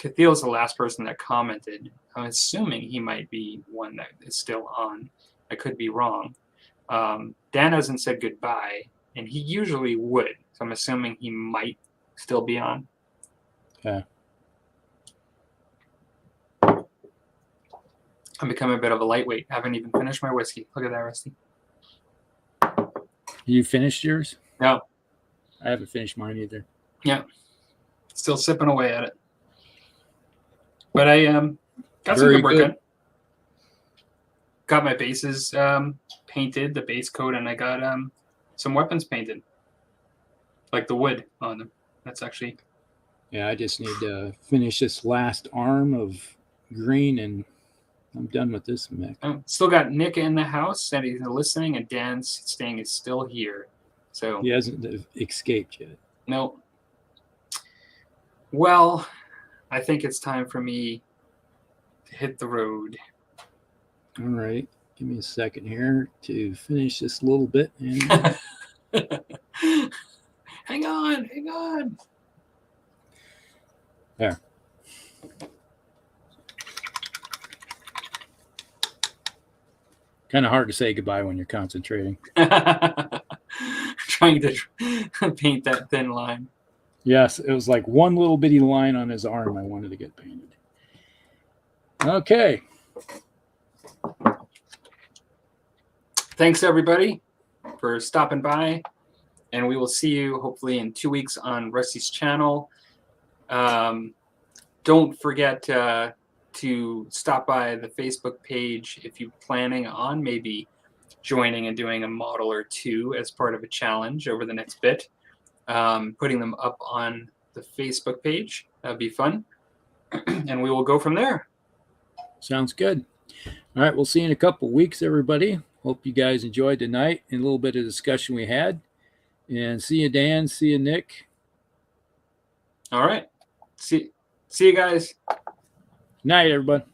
Cathiel's the last person that commented. I'm assuming he might be one that is still on. I could be wrong. Dan hasn't said goodbye, and he usually would. So I'm assuming he might still be on. Okay. I'm becoming a bit of a lightweight. I haven't even finished my whiskey. Look at that, Rusty. You finished yours? No. I haven't finished mine either. Yeah. Still sipping away at it. But I got some Very good work good. in. Got my bases painted, the base coat, and I got some weapons painted. Like the wood on them. That's actually... Yeah, I just need to finish this last arm of green, and I'm done with this mech. Still got Nick in the house, and he's listening, and Dan's staying is still here. So He hasn't escaped yet. no. Well, I think it's time for me to hit the road. All right. Give me a second here to finish this little bit. And Hang on. there. Kind of hard to say goodbye when you're concentrating. Trying to paint that thin line. Yes, it was like one little bitty line on his arm I wanted to get painted. Okay. Thanks, everybody, for stopping by. And we will see you hopefully in 2 weeks on Rusty's channel. Don't forget to stop by the Facebook page if you're planning on maybe joining and doing a model or two as part of a challenge over the next bit. Putting them up on the Facebook page. That'd be fun. And we will go from there. Sounds good. All right, we'll see you in a couple of weeks, everybody. Hope you guys enjoyed tonight and a little bit of discussion we had. And see you, Dan. See you, Nick. All right. See you guys. Night, everybody.